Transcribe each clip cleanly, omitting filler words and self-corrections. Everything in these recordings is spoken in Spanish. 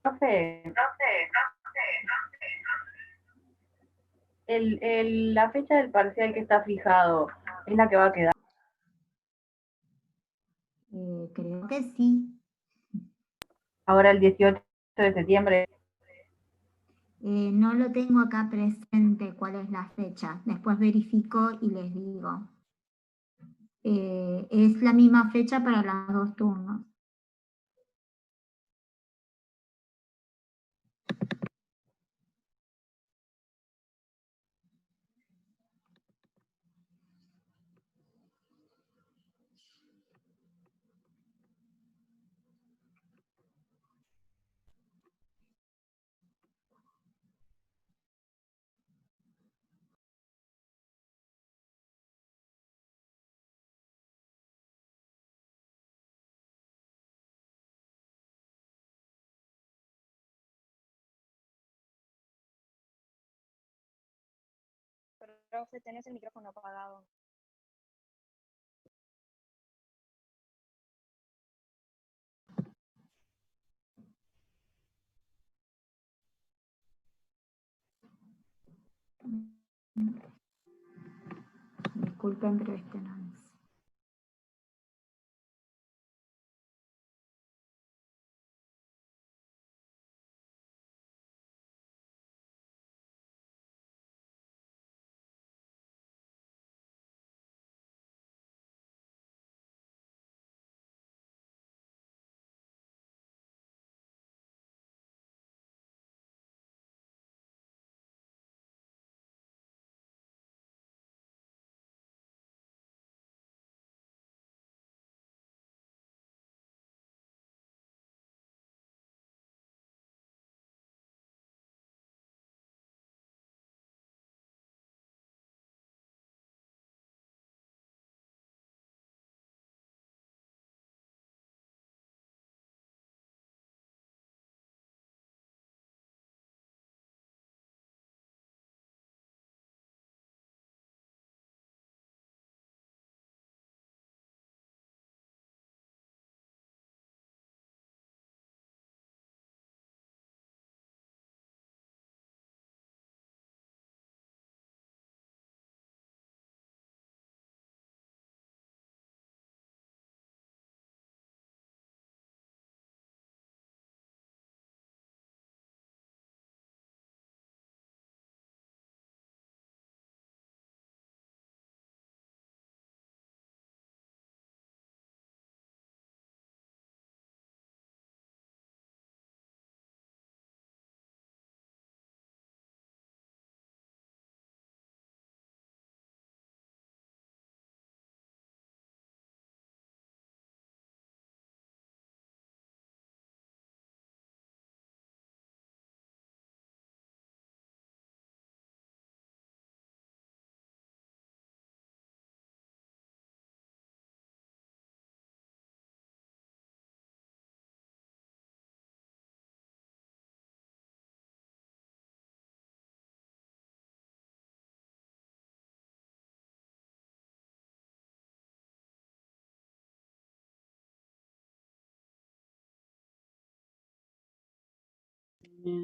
Profe, la fecha del parcial que está fijado, ¿es la que va a quedar? Creo que sí. Ahora el 18 de septiembre. No lo tengo acá presente cuál es la fecha. Después verifico y les digo. Es la misma fecha para los dos turnos. Profe, tenés el micrófono apagado. Disculpen, pero no es.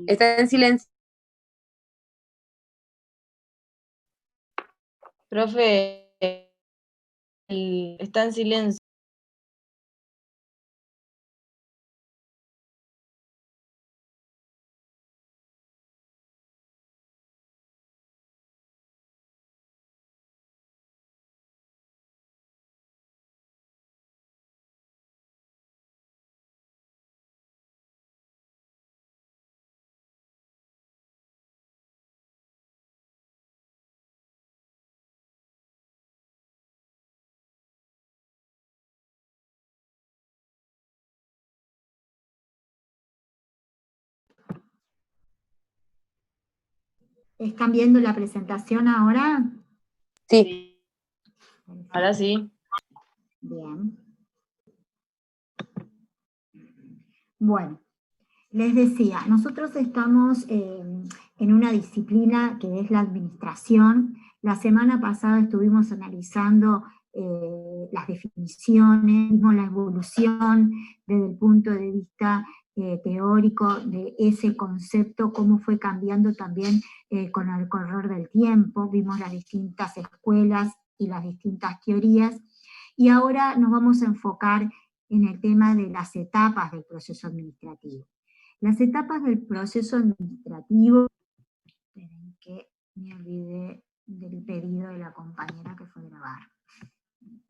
Está en silencio. Profe, está en silencio. ¿Están viendo la presentación ahora? Sí, ahora sí. Bien. Bueno, les decía, nosotros estamos en una disciplina que es la administración. La semana pasada estuvimos analizando las definiciones, vimos la evolución desde el punto de vista teórico de ese concepto, cómo fue cambiando también con el correr del tiempo, vimos las distintas escuelas y las distintas teorías, y ahora nos vamos a enfocar en el tema de las etapas del proceso administrativo. Las etapas del proceso administrativo, esperen que me olvidé del pedido de la compañera que fue a grabar.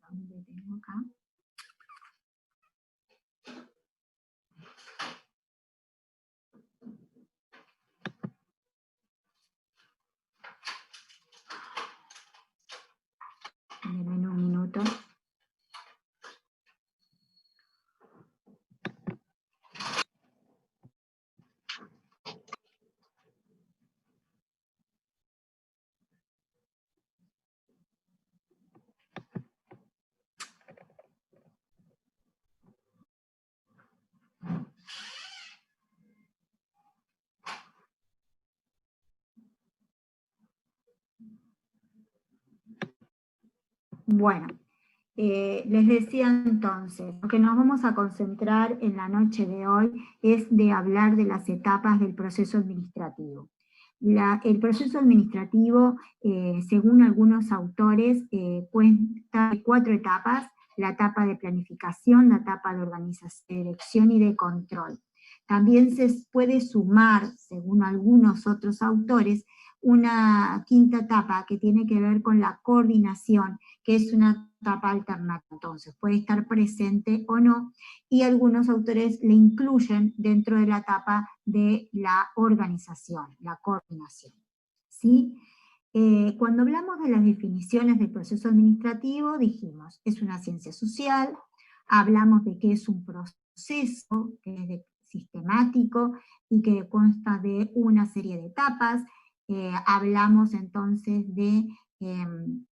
¿Dónde tengo acá? Denme un minuto. Bueno, les decía entonces, lo que nos vamos a concentrar en la noche de hoy es de hablar de las etapas del proceso administrativo. El proceso administrativo, según algunos autores, cuenta de 4 etapas: la etapa de planificación, la etapa de organización, de dirección y de control. También se puede sumar, según algunos otros autores, una 5ª etapa que tiene que ver con la coordinación, que es una etapa alternativa, entonces puede estar presente o no, y algunos autores le incluyen dentro de la etapa de la organización, la coordinación, ¿sí? Cuando hablamos de las definiciones del proceso administrativo, dijimos, es una ciencia social, hablamos de que es un proceso que es sistemático y que consta de una serie de etapas. Hablamos entonces de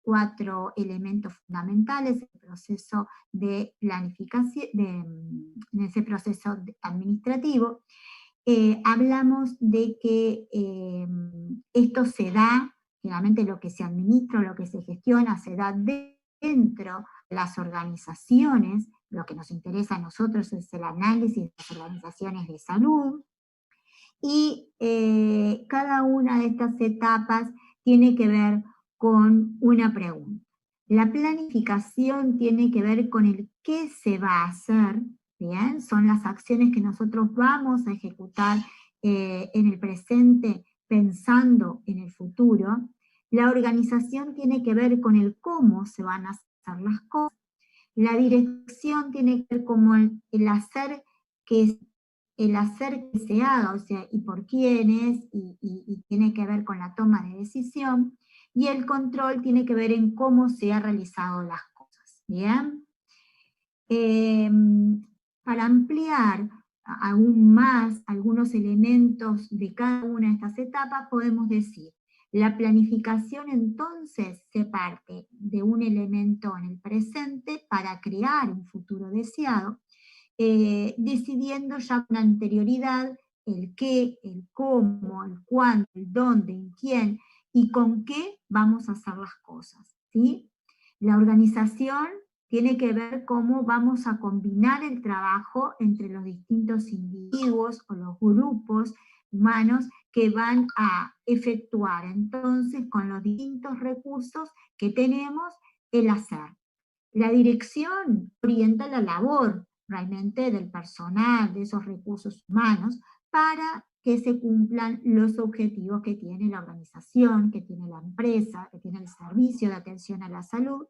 4 elementos fundamentales, el proceso de planificación, en ese proceso administrativo. Hablamos de que esto se da, generalmente lo que se administra, lo que se gestiona, se da dentro de las organizaciones. Lo que nos interesa a nosotros es el análisis de las organizaciones de salud, y cada una de estas etapas tiene que ver con una pregunta. La planificación tiene que ver con el qué se va a hacer, ¿bien? Son las acciones que nosotros vamos a ejecutar en el presente pensando en el futuro. La organización tiene que ver con el cómo se van a hacer las cosas. La dirección tiene que ver con el hacer que se haga, o sea, y por quiénes, y tiene que ver con la toma de decisión, y el control tiene que ver en cómo se han realizado las cosas, ¿bien? Para ampliar aún más algunos elementos de cada una de estas etapas, podemos decir, la planificación entonces se parte de un elemento en el presente para crear un futuro deseado, decidiendo ya con anterioridad el qué, el cómo, el cuándo, el dónde, en quién y con qué vamos a hacer las cosas, ¿sí? La organización tiene que ver cómo vamos a combinar el trabajo entre los distintos individuos o los grupos humanos que van a efectuar entonces con los distintos recursos que tenemos el hacer. La dirección orienta la labor realmente del personal, de esos recursos humanos, para que se cumplan los objetivos que tiene la organización, que tiene la empresa, que tiene el servicio de atención a la salud,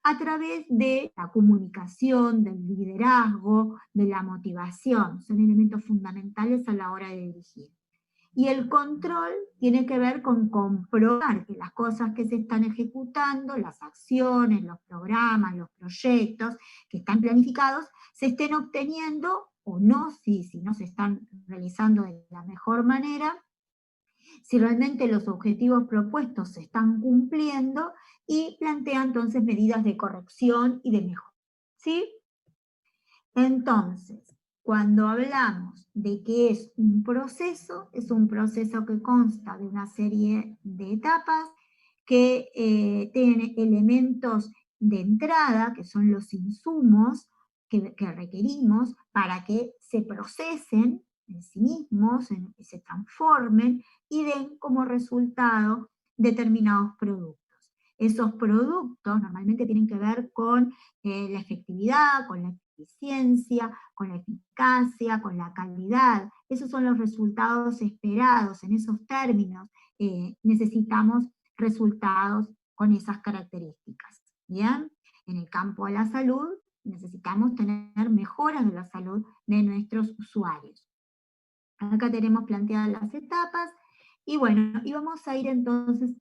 a través de la comunicación, del liderazgo, de la motivación. Son elementos fundamentales a la hora de dirigir. Y el control tiene que ver con comprobar que las cosas que se están ejecutando, las acciones, los programas, los proyectos que están planificados, se estén obteniendo o no, si no se están realizando de la mejor manera, si realmente los objetivos propuestos se están cumpliendo, y plantea entonces medidas de corrección y de mejora, ¿sí? Entonces, cuando hablamos de que es un proceso que consta de una serie de etapas, que tiene elementos de entrada, que son los insumos que requerimos para que se procesen en sí mismos, se transformen y den como resultado determinados productos. Esos productos normalmente tienen que ver con la efectividad, con la eficiencia, con la eficacia, con la calidad. Esos son los resultados esperados. En esos términos necesitamos resultados con esas características. ¿Bien? En el campo de la salud necesitamos tener mejoras de la salud de nuestros usuarios. Acá tenemos planteadas las etapas, y bueno, y vamos a ir entonces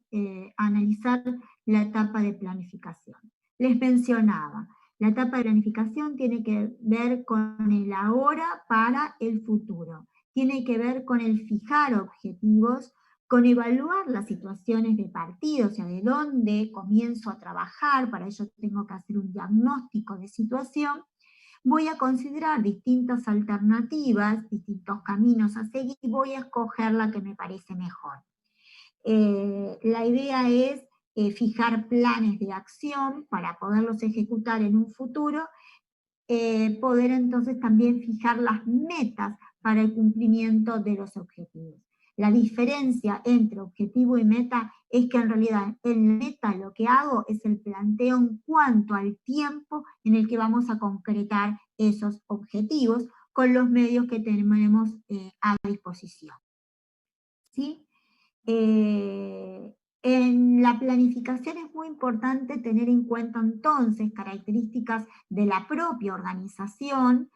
a analizar la etapa de planificación. Les mencionaba, la etapa de planificación tiene que ver con el ahora para el futuro, tiene que ver con el fijar objetivos, con evaluar las situaciones de partida, o sea, de dónde comienzo a trabajar, para ello tengo que hacer un diagnóstico de situación. Voy a considerar distintas alternativas, distintos caminos a seguir, y voy a escoger la que me parece mejor. La idea es fijar planes de acción para poderlos ejecutar en un futuro, poder entonces también fijar las metas para el cumplimiento de los objetivos. La diferencia entre objetivo y meta es que en realidad en meta lo que hago es el planteo en cuanto al tiempo en el que vamos a concretar esos objetivos con los medios que tenemos a disposición. ¿Sí? En la planificación es muy importante tener en cuenta entonces características de la propia organización.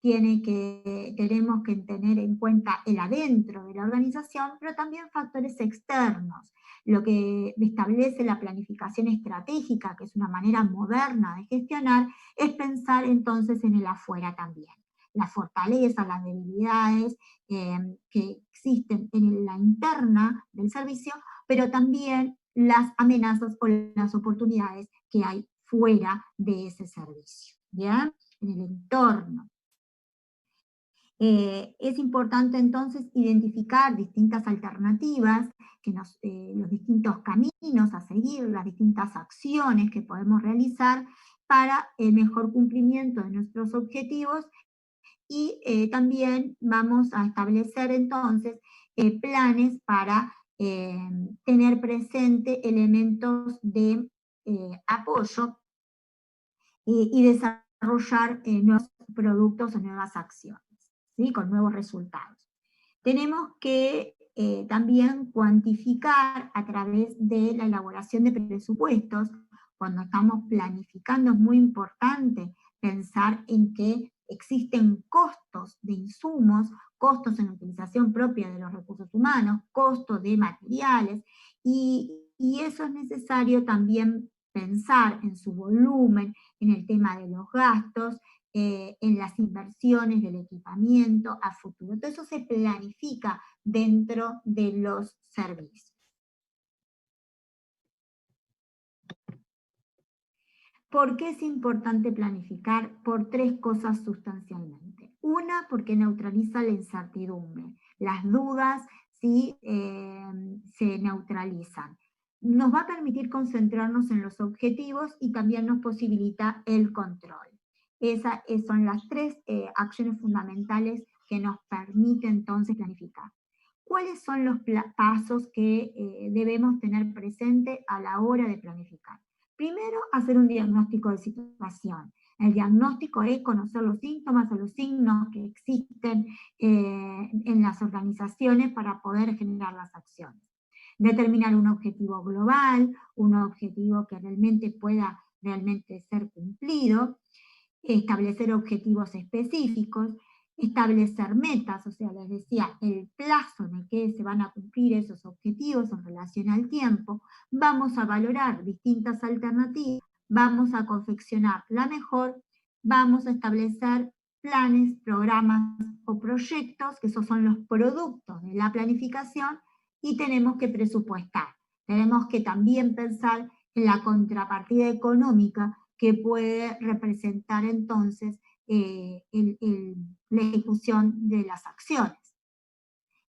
Tenemos que tener en cuenta el adentro de la organización, pero también factores externos. Lo que establece la planificación estratégica, que es una manera moderna de gestionar, es pensar entonces en el afuera también. Las fortalezas, las debilidades que existen en la interna del servicio, pero también las amenazas o las oportunidades que hay fuera de ese servicio, ¿bien? En el entorno. Es importante entonces identificar distintas alternativas, los distintos caminos a seguir, las distintas acciones que podemos realizar para el mejor cumplimiento de nuestros objetivos, y también vamos a establecer entonces planes para tener presente elementos de apoyo y desarrollar nuevos productos o nuevas acciones, ¿sí? Con nuevos resultados. Tenemos que también cuantificar a través de la elaboración de presupuestos. Cuando estamos planificando es muy importante pensar en que existen costos de insumos, costos en la utilización propia de los recursos humanos, costos de materiales, y eso es necesario también pensar en su volumen, en el tema de los gastos, en las inversiones del equipamiento a futuro. Todo eso se planifica dentro de los servicios. ¿Por qué es importante planificar? Por tres cosas sustancialmente. Una, porque neutraliza la incertidumbre. Las dudas ¿sí? Se neutralizan. Nos va a permitir concentrarnos en los objetivos y también nos posibilita el control. Esas son las tres acciones fundamentales que nos permiten entonces planificar. ¿Cuáles son los pasos que debemos tener presente a la hora de planificar? Primero, hacer un diagnóstico de situación. El diagnóstico es conocer los síntomas o los signos que existen en las organizaciones para poder generar las acciones. Determinar un objetivo global, un objetivo que realmente pueda ser cumplido, establecer objetivos específicos, establecer metas, o sea, les decía, el plazo en el que se van a cumplir esos objetivos en relación al tiempo. Vamos a valorar distintas alternativas, vamos a confeccionar la mejor, vamos a establecer planes, programas o proyectos, que esos son los productos de la planificación, y tenemos que presupuestar. Tenemos que también pensar en la contrapartida económica que puede representar entonces la ejecución de las acciones.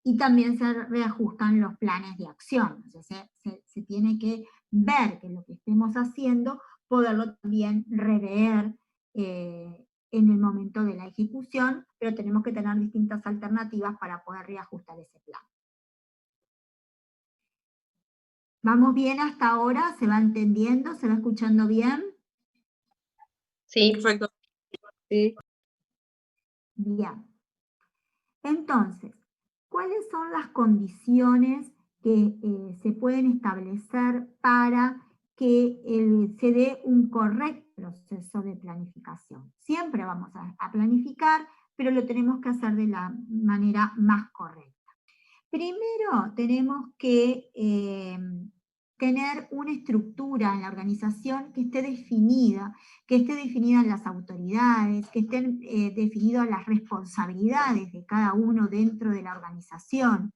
Y también se reajustan los planes de acción. O sea, se tiene que ver que lo que estemos haciendo, poderlo también rever en el momento de la ejecución, pero tenemos que tener distintas alternativas para poder reajustar ese plan. ¿Vamos bien hasta ahora? ¿Se va entendiendo? ¿Se va escuchando bien? Sí, perfecto. Sí. Bien. Entonces, ¿cuáles son las condiciones que se pueden establecer para que se dé un correcto proceso de planificación? Siempre vamos a planificar, pero lo tenemos que hacer de la manera más correcta. Primero tenemos que tener una estructura en la organización que esté definida en las autoridades, que estén definidas las responsabilidades de cada uno dentro de la organización.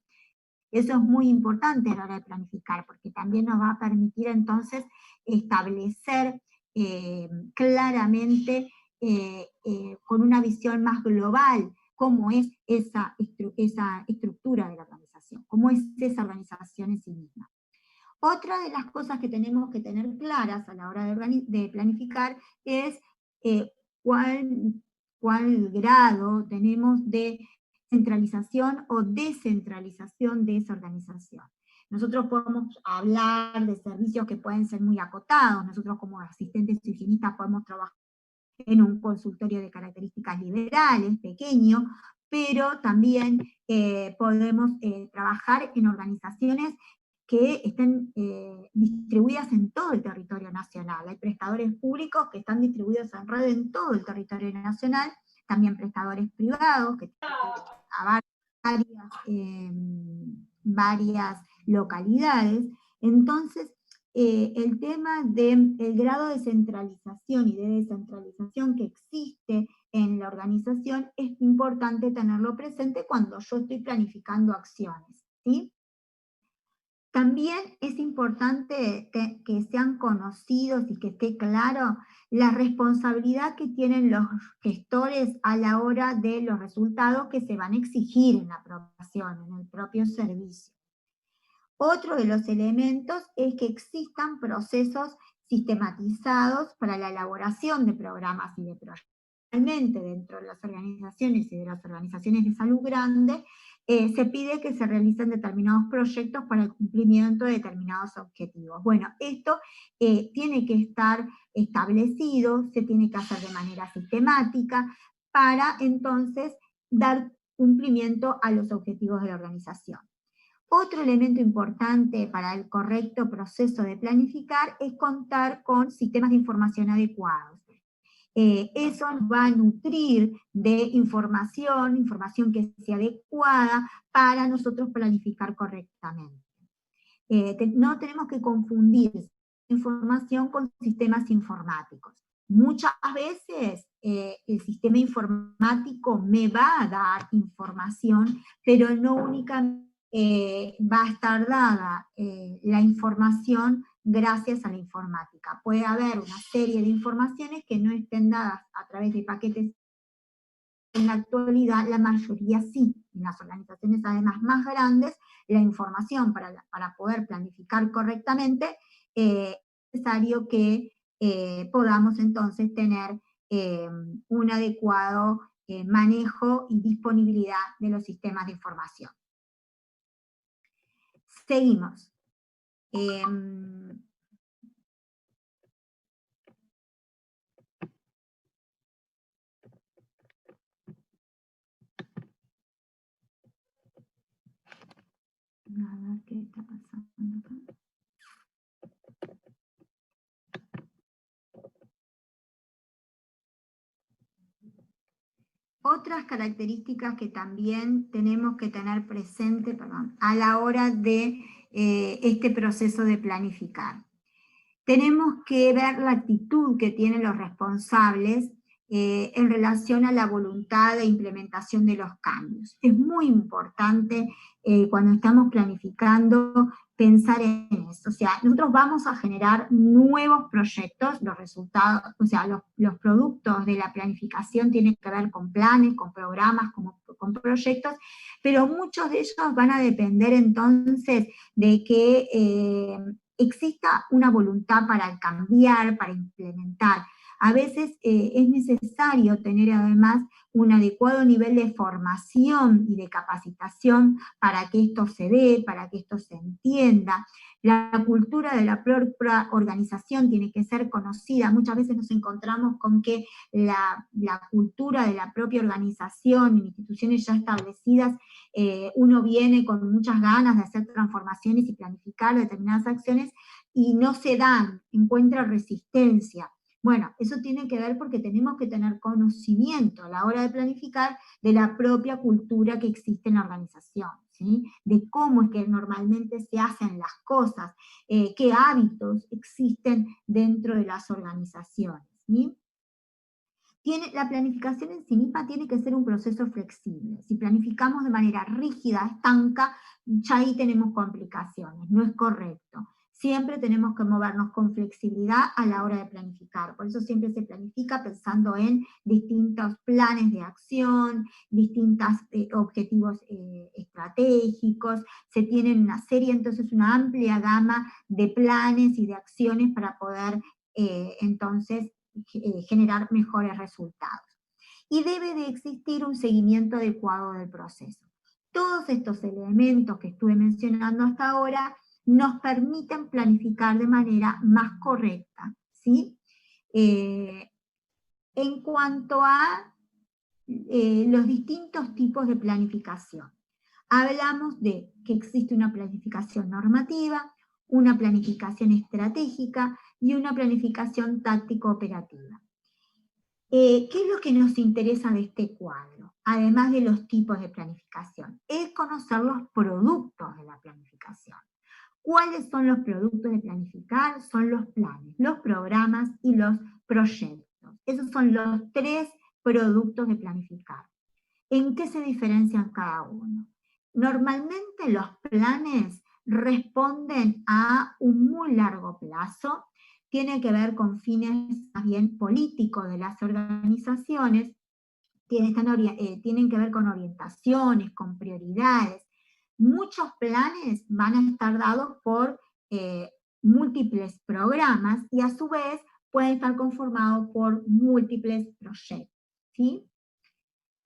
Eso es muy importante a la hora de planificar, porque también nos va a permitir entonces establecer claramente, con una visión más global, cómo es esa estructura de la organización, cómo es esa organización en sí misma. Otra de las cosas que tenemos que tener claras a la hora de planificar es cuál grado tenemos de centralización o descentralización de esa organización. Nosotros podemos hablar de servicios que pueden ser muy acotados, nosotros como asistentes higienistas podemos trabajar en un consultorio de características liberales, pequeño, pero también podemos trabajar en organizaciones que estén distribuidas en todo el territorio nacional. Hay prestadores públicos que están distribuidos en red en todo el territorio nacional, también prestadores privados que a varias localidades. Entonces, el tema del grado de centralización y de descentralización que existe en la organización es importante tenerlo presente cuando yo estoy planificando acciones, ¿sí? También es importante que sean conocidos y que esté claro la responsabilidad que tienen los gestores a la hora de los resultados que se van a exigir en la aprobación, en el propio servicio. Otro de los elementos es que existan procesos sistematizados para la elaboración de programas y de proyectos. Realmente dentro de las organizaciones y de las organizaciones de salud grande, se pide que se realicen determinados proyectos para el cumplimiento de determinados objetivos. Bueno, esto tiene que estar establecido, se tiene que hacer de manera sistemática para entonces dar cumplimiento a los objetivos de la organización. Otro elemento importante para el correcto proceso de planificar es contar con sistemas de información adecuados. Eso nos va a nutrir de información que sea adecuada para nosotros planificar correctamente. No tenemos que confundir información con sistemas informáticos. Muchas veces el sistema informático me va a dar información, pero no únicamente va a estar dada la información gracias a la informática. Puede haber una serie de informaciones que no estén dadas a través de paquetes. En la actualidad, la mayoría sí. En las organizaciones además más grandes, la información para poder planificar correctamente, es necesario que podamos entonces tener un adecuado manejo y disponibilidad de los sistemas de información. Seguimos. A ver qué está pasando acá. Otras características que también tenemos que tener presente, a la hora de este proceso de planificar. Tenemos que ver la actitud que tienen los responsables en relación a la voluntad de implementación de los cambios. Es muy importante cuando estamos planificando pensar en eso. O sea, nosotros vamos a generar nuevos proyectos, los resultados, o sea, los productos de la planificación tienen que ver con planes, con programas, con proyectos, pero muchos de ellos van a depender entonces de que exista una voluntad para cambiar, para implementar. A veces es necesario tener además un adecuado nivel de formación y de capacitación para que esto se dé, para que esto se entienda. La cultura de la propia organización tiene que ser conocida. Muchas veces nos encontramos con que la cultura de la propia organización, en instituciones ya establecidas, uno viene con muchas ganas de hacer transformaciones y planificar determinadas acciones y no se dan, encuentra resistencia. Bueno, eso tiene que ver porque tenemos que tener conocimiento a la hora de planificar de la propia cultura que existe en la organización, ¿sí? De cómo es que normalmente se hacen las cosas, qué hábitos existen dentro de las organizaciones, ¿sí? La planificación en sí misma tiene que ser un proceso flexible. Si planificamos de manera rígida, estanca, ya ahí tenemos complicaciones, no es correcto. Siempre tenemos que movernos con flexibilidad a la hora de planificar. Por eso siempre se planifica pensando en distintos planes de acción, distintos objetivos estratégicos. Se tienen una serie, entonces una amplia gama de planes y de acciones para poder entonces generar mejores resultados. Y debe de existir un seguimiento adecuado del proceso. Todos estos elementos que estuve mencionando hasta ahora nos permiten planificar de manera más correcta, ¿sí? En cuanto a los distintos tipos de planificación, hablamos de que existe una planificación normativa, una planificación estratégica y una planificación táctico-operativa. ¿Qué es lo que nos interesa de este cuadro? Además de los tipos de planificación, es conocer los productos de la planificación. ¿Cuáles son los productos de planificar? Son los planes, los programas y los proyectos. Esos son los 3 productos de planificar. ¿En qué se diferencian cada uno? Normalmente los planes responden a un muy largo plazo, tiene que ver con fines más bien políticos de las organizaciones, tienen que ver con orientaciones, con prioridades. Muchos planes van a estar dados por múltiples programas y a su vez pueden estar conformados por múltiples proyectos, ¿sí?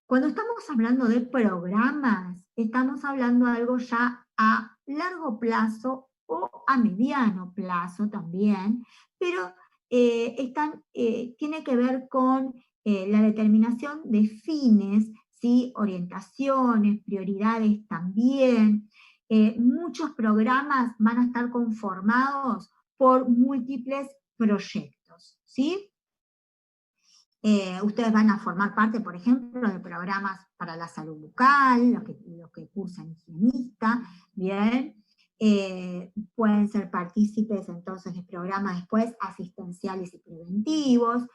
Cuando estamos hablando de programas, estamos hablando de algo ya a largo plazo o a mediano plazo también, pero tiene que ver con la determinación de fines, ¿sí? Orientaciones, prioridades también. Muchos programas van a estar conformados por múltiples proyectos, ¿sí? Ustedes van a formar parte, por ejemplo, de programas para la salud bucal, los que cursan higienista, bien. Pueden ser partícipes entonces de programas después asistenciales y preventivos,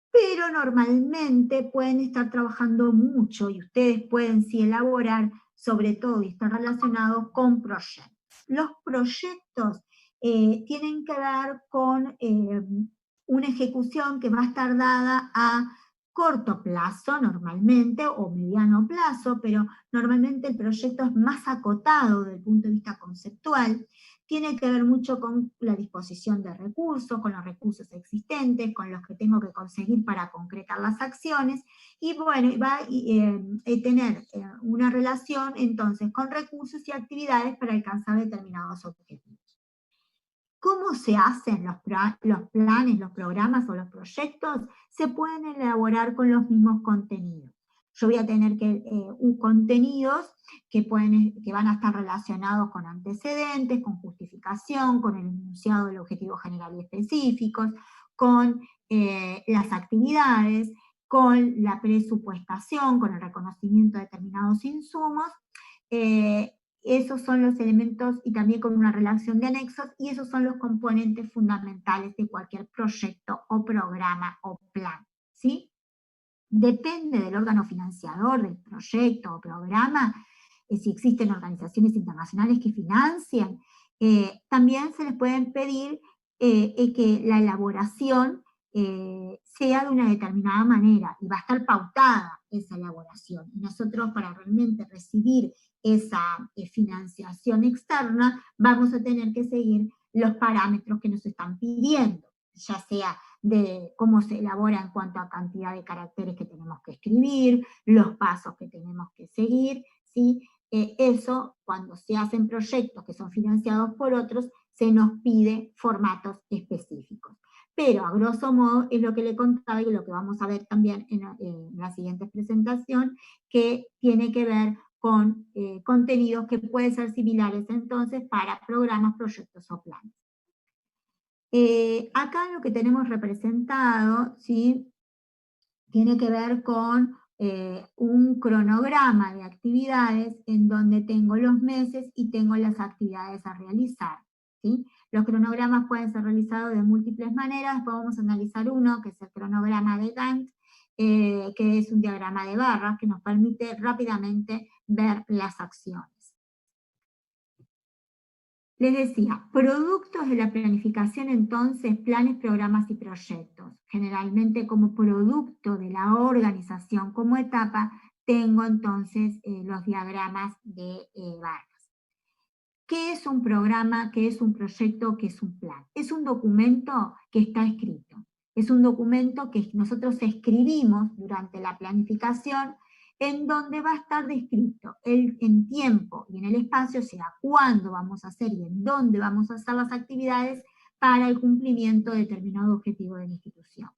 pero normalmente pueden estar trabajando mucho y ustedes pueden sí elaborar sobre todo y estar relacionados con proyectos. Los proyectos tienen que ver con una ejecución que va a estar dada a corto plazo normalmente, o mediano plazo, pero normalmente el proyecto es más acotado desde el punto de vista conceptual, tiene que ver mucho con la disposición de recursos, con los recursos existentes, con los que tengo que conseguir para concretar las acciones, y bueno, va a tener una relación entonces con recursos y actividades para alcanzar determinados objetivos. ¿Cómo se hacen los planes, los programas o los proyectos? Se pueden elaborar con los mismos contenidos. Yo voy a tener contenidos que van a estar relacionados con antecedentes, con justificación, con el enunciado del objetivo general y específicos, con las actividades, con la presupuestación, con el reconocimiento de determinados insumos, esos son los elementos, y también con una relación de anexos, y esos son los componentes fundamentales de cualquier proyecto o programa o plan, ¿sí? Depende del órgano financiador del proyecto o programa, si existen organizaciones internacionales que financian, también se les pueden pedir que la elaboración sea de una determinada manera, y va a estar pautada esa elaboración. Y nosotros, para realmente recibir esa financiación externa, vamos a tener que seguir los parámetros que nos están pidiendo, ya sea de cómo se elabora en cuanto a cantidad de caracteres que tenemos que escribir, los pasos que tenemos que seguir, ¿sí? Eso, cuando se hacen proyectos que son financiados por otros, se nos pide formatos específicos. Pero a grosso modo es lo que le contaba y lo que vamos a ver también en la siguiente presentación, que tiene que ver con contenidos que pueden ser similares entonces para programas, proyectos o planes. Acá lo que tenemos representado, ¿sí?, tiene que ver con un cronograma de actividades en donde tengo los meses y tengo las actividades a realizar, ¿sí? Los cronogramas pueden ser realizados de múltiples maneras. Después vamos a analizar uno, que es el cronograma de Gantt, que es un diagrama de barras que nos permite rápidamente ver las acciones. Les decía, productos de la planificación entonces, planes, programas y proyectos. Generalmente como producto de la organización como etapa, tengo entonces los diagramas de barras. ¿Qué es un programa? ¿Qué es un proyecto? ¿Qué es un plan? Es un documento que está escrito. Es un documento que nosotros escribimos durante la planificación, en donde va a estar descrito en tiempo y en el espacio, o sea, cuándo vamos a hacer y en dónde vamos a hacer las actividades para el cumplimiento de determinado objetivo de la institución.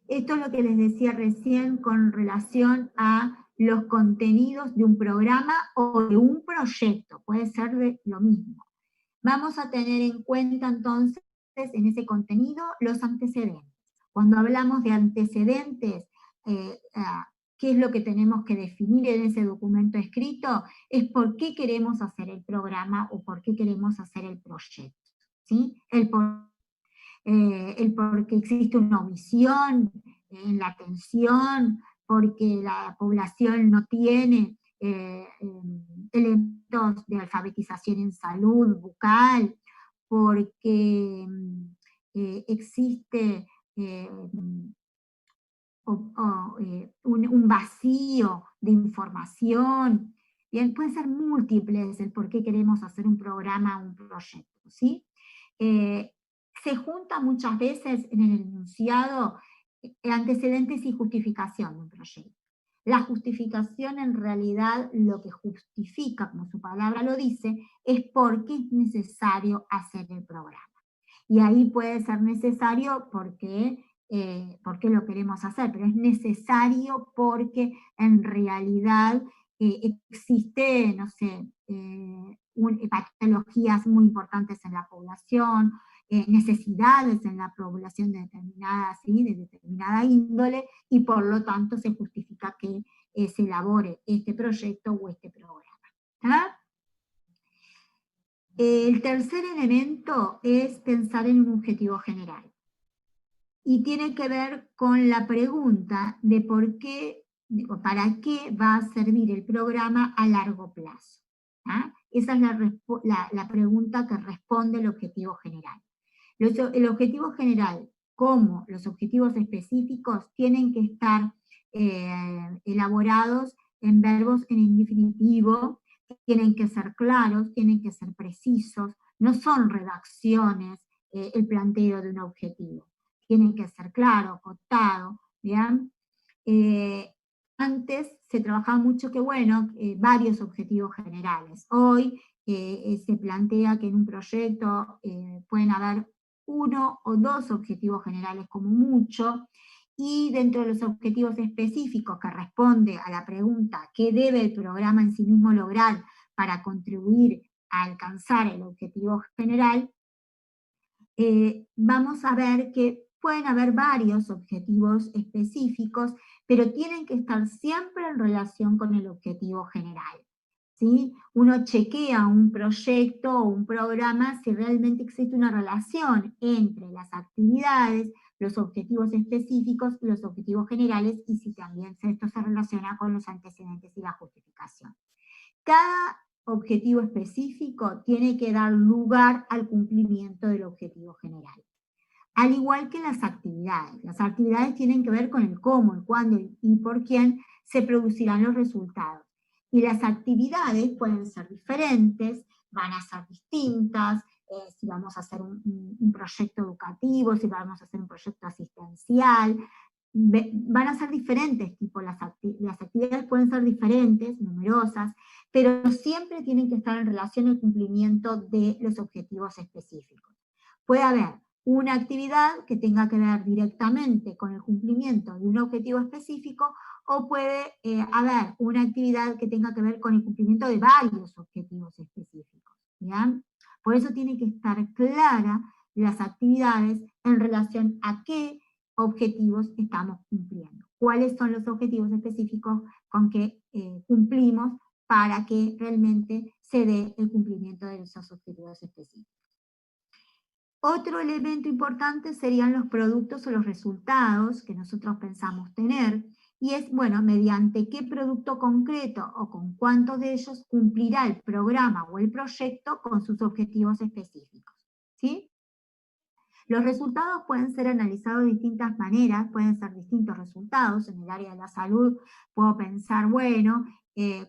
Esto es lo que les decía recién con relación a los contenidos de un programa o de un proyecto, puede ser de lo mismo. Vamos a tener en cuenta entonces en ese contenido los antecedentes. Cuando hablamos de antecedentes, ¿qué es lo que tenemos que definir en ese documento escrito? Es por qué queremos hacer el programa o por qué queremos hacer el proyecto, ¿sí? El porque existe una omisión en la atención, porque la población no tiene elementos de alfabetización en salud bucal, porque existe un vacío de información. Bien, pueden ser múltiples el por qué queremos hacer un programa o un proyecto, ¿sí? Se junta muchas veces en el enunciado antecedentes y justificación de un proyecto. La justificación en realidad lo que justifica, como su palabra lo dice, es por qué es necesario hacer el programa. Y ahí puede ser necesario porque lo queremos hacer, pero es necesario porque en realidad existe, no sé, patologías muy importantes en la población, necesidades en la población de determinada índole, y por lo tanto se justifica que se elabore este proyecto o este programa. ¿Está? El tercer elemento es pensar en un objetivo general. Y tiene que ver con la pregunta de por qué, para qué va a servir el programa a largo plazo. ¿Ah? Esa es la pregunta que responde el objetivo general. El objetivo general, como los objetivos específicos, tienen que estar elaborados en verbos en indefinitivo, tienen que ser claros, tienen que ser precisos, no son redacciones el planteo de un objetivo. Tienen que ser claro, acotado, ¿bien? Antes se trabajaba mucho que, bueno, varios objetivos generales. Hoy se plantea que en un proyecto pueden haber 1 o 2 objetivos generales como mucho, y dentro de los objetivos específicos que responde a la pregunta ¿qué debe el programa en sí mismo lograr para contribuir a alcanzar el objetivo general? Vamos a ver que pueden haber varios objetivos específicos, pero tienen que estar siempre en relación con el objetivo general, ¿sí? Uno chequea un proyecto o un programa si realmente existe una relación entre las actividades, los objetivos específicos, los objetivos generales, y si también esto se relaciona con los antecedentes y la justificación. Cada objetivo específico tiene que dar lugar al cumplimiento del objetivo general. Al igual que las actividades tienen que ver con el cómo, el cuándo y por quién se producirán los resultados. Y las actividades pueden ser diferentes, van a ser distintas, si vamos a hacer un proyecto educativo, si vamos a hacer un proyecto asistencial. Van a ser diferentes tipos, las actividades pueden ser diferentes, numerosas, pero siempre tienen que estar en relación al cumplimiento de los objetivos específicos. Puede haber una actividad que tenga que ver directamente con el cumplimiento de un objetivo específico, o puede haber una actividad que tenga que ver con el cumplimiento de varios objetivos específicos. ¿Bien? Por eso tiene que estar clara las actividades en relación a qué objetivos estamos cumpliendo. ¿Cuáles son los objetivos específicos con que cumplimos para que realmente se dé el cumplimiento de esos objetivos específicos? Otro elemento importante serían los productos o los resultados que nosotros pensamos tener, y es, bueno, mediante qué producto concreto o con cuántos de ellos cumplirá el programa o el proyecto con sus objetivos específicos. ¿Sí? Los resultados pueden ser analizados de distintas maneras, pueden ser distintos resultados. En el área de la salud puedo pensar, bueno,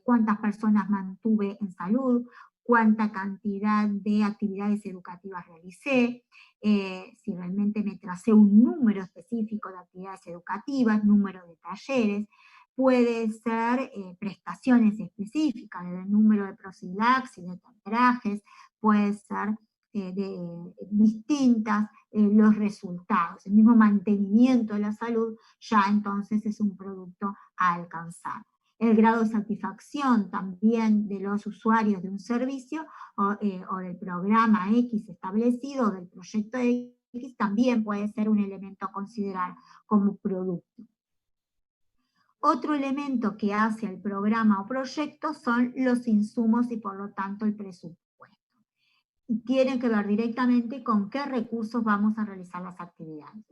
cuántas personas mantuve en salud, cuánta cantidad de actividades educativas realicé, si realmente me tracé un número específico de actividades educativas, número de talleres. Puede ser prestaciones específicas, el número de profilaxis, de trajes, puede ser de distintas los resultados. El mismo mantenimiento de la salud ya entonces es un producto a alcanzar. El grado de satisfacción también de los usuarios de un servicio o del programa X establecido, o del proyecto X, también puede ser un elemento a considerar como producto. Otro elemento que hace el programa o proyecto son los insumos y por lo tanto el presupuesto. Y tienen que ver directamente con qué recursos vamos a realizar las actividades.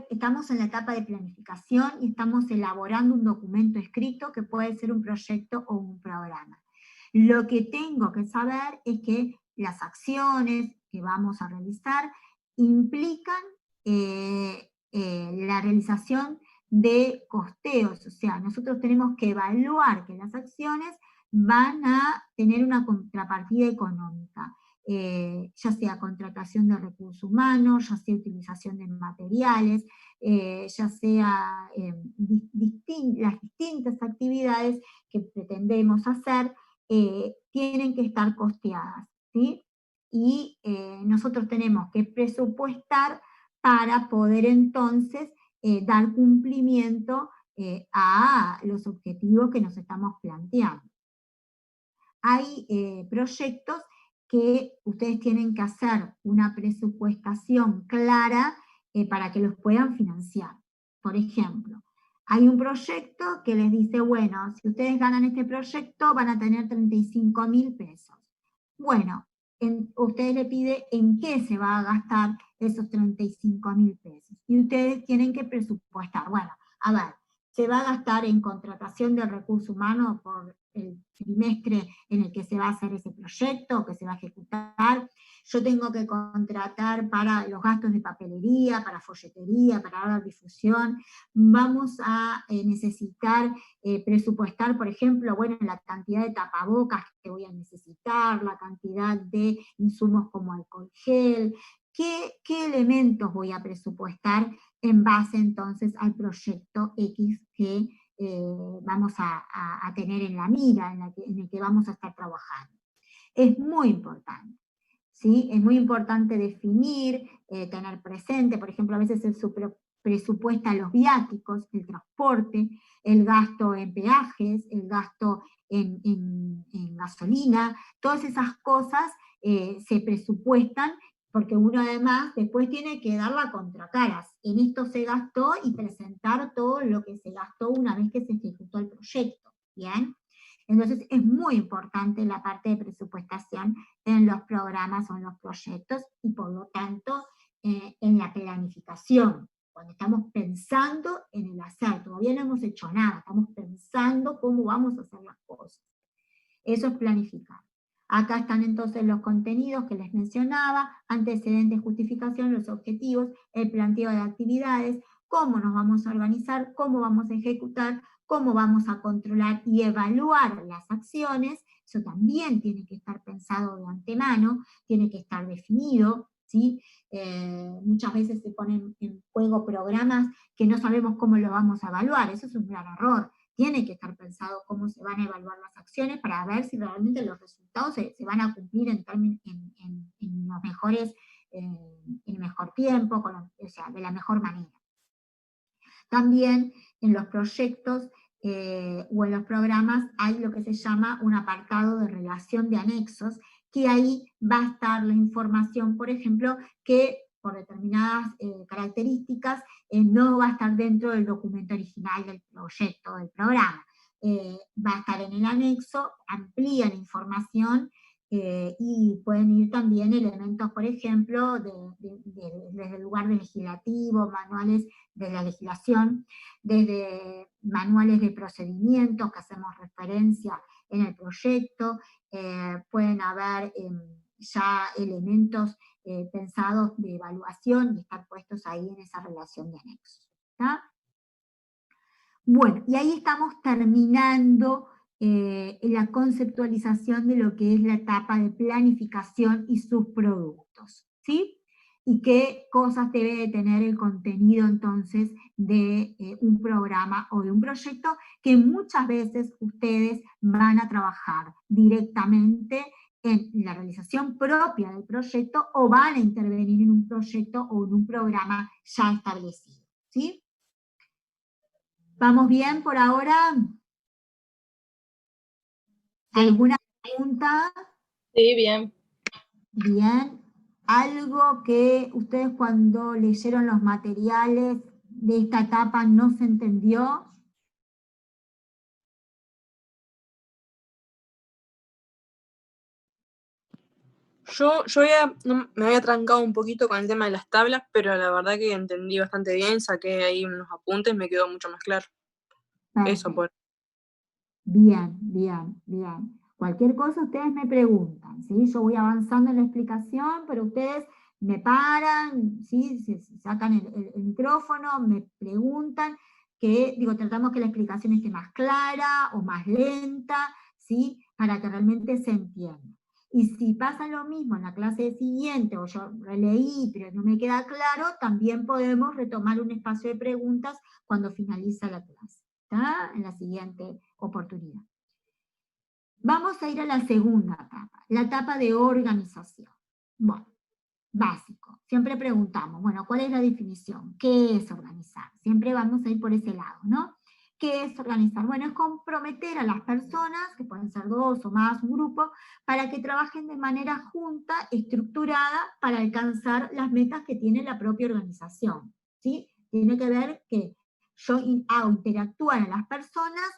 Estamos en la etapa de planificación y estamos elaborando un documento escrito que puede ser un proyecto o un programa. Lo que tengo que saber es que las acciones que vamos a realizar implican la realización de costeos, o sea, nosotros tenemos que evaluar que las acciones van a tener una contrapartida económica. Ya sea contratación de recursos humanos, ya sea utilización de materiales, ya sea las distintas actividades que pretendemos hacer, tienen que estar costeadas, ¿sí? Y nosotros tenemos que presupuestar para poder entonces dar cumplimiento a los objetivos que nos estamos planteando. Hay proyectos que ustedes tienen que hacer una presupuestación clara para que los puedan financiar. Por ejemplo, hay un proyecto que les dice, bueno, si ustedes ganan este proyecto van a tener 35.000 pesos. Bueno, ustedes le piden en qué se va a gastar esos 35.000 pesos. Y ustedes tienen que presupuestar. Bueno, a ver, se va a gastar en contratación de recursos humanos por el trimestre en el que se va a hacer ese proyecto, o que se va a ejecutar. Yo tengo que contratar para los gastos de papelería, para folletería, para dar difusión. Vamos a necesitar presupuestar, por ejemplo, bueno, la cantidad de tapabocas que voy a necesitar, la cantidad de insumos como alcohol gel. ¿Qué elementos voy a presupuestar en base entonces al proyecto X que vamos a tener en la mira, en el que vamos a estar trabajando? Es muy importante, ¿sí? Es muy importante definir, tener presente, por ejemplo, a veces se presupuesta los viáticos, el transporte, el gasto en peajes, el gasto en gasolina, todas esas cosas se presupuestan, porque uno además después tiene que dar la contracara. En esto se gastó y presentar todo lo que se gastó una vez que se ejecutó el proyecto, ¿bien? Entonces es muy importante la parte de presupuestación en los programas o en los proyectos, y por lo tanto en la planificación, cuando estamos pensando en el hacer, todavía no hemos hecho nada, estamos pensando cómo vamos a hacer las cosas. Eso es planificar. Acá están entonces los contenidos que les mencionaba, antecedentes, justificación, los objetivos, el planteo de actividades, cómo nos vamos a organizar, cómo vamos a ejecutar, cómo vamos a controlar y evaluar las acciones, eso también tiene que estar pensado de antemano, tiene que estar definido, ¿sí? Muchas veces se ponen en juego programas que no sabemos cómo lo vamos a evaluar, eso es un gran error. Tiene que estar pensado cómo se van a evaluar las acciones para ver si realmente los resultados se van a cumplir en los mejores, en el mejor tiempo, o sea, de la mejor manera. También en los proyectos o en los programas hay lo que se llama un apartado de relación de anexos, que ahí va a estar la información, por ejemplo, que por determinadas características no va a estar dentro del documento original del proyecto, del programa. Va a estar en el anexo, amplía la información, y pueden ir también elementos, por ejemplo, desde el lugar de legislativo, manuales de la legislación, desde manuales de procedimientos que hacemos referencia en el proyecto, pueden haber ya elementos pensados de evaluación y estar puestos ahí en esa relación de anexos. ¿Está? Bueno, y ahí estamos terminando la conceptualización de lo que es la etapa de planificación y sus productos, ¿sí? Y qué cosas debe de tener el contenido entonces de un programa o de un proyecto que muchas veces ustedes van a trabajar directamente en la realización propia del proyecto o van a intervenir en un proyecto o en un programa ya establecido, ¿sí? ¿Vamos bien por ahora? ¿Alguna pregunta? Sí, bien. Bien. ¿Algo que ustedes cuando leyeron los materiales de esta etapa no se entendió? Me había trancado un poquito con el tema de las tablas, pero la verdad que entendí bastante bien, saqué ahí unos apuntes, me quedó mucho más claro. Eso por... Bien, bien, bien. Cualquier cosa ustedes me preguntan, ¿sí? Yo voy avanzando en la explicación, pero ustedes me paran, ¿sí? Se sacan el micrófono, me preguntan, que, digo, tratamos que la explicación esté más clara o más lenta, ¿sí? Para que realmente se entienda. Y si pasa lo mismo en la clase siguiente, o yo releí, pero no me queda claro, también podemos retomar un espacio de preguntas cuando finaliza la clase, ¿está? En la siguiente oportunidad. Vamos a ir a la segunda etapa, la etapa de organización. Bueno, básico. Siempre preguntamos, bueno, ¿cuál es la definición? ¿Qué es organizar? Siempre vamos a ir por ese lado, ¿no? ¿Qué es organizar? Bueno, es comprometer a las personas, que pueden ser dos o más, un grupo, para que trabajen de manera junta, estructurada, para alcanzar las metas que tiene la propia organización, ¿sí? Tiene que ver que yo hago interactúan a las personas,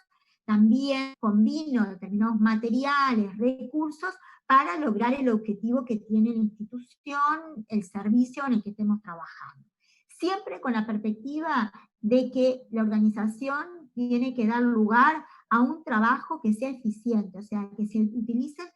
también combino determinados materiales, recursos, para lograr el objetivo que tiene la institución, el servicio en el que estemos trabajando. Siempre con la perspectiva de que la organización tiene que dar lugar a un trabajo que sea eficiente, o sea, que se utilicen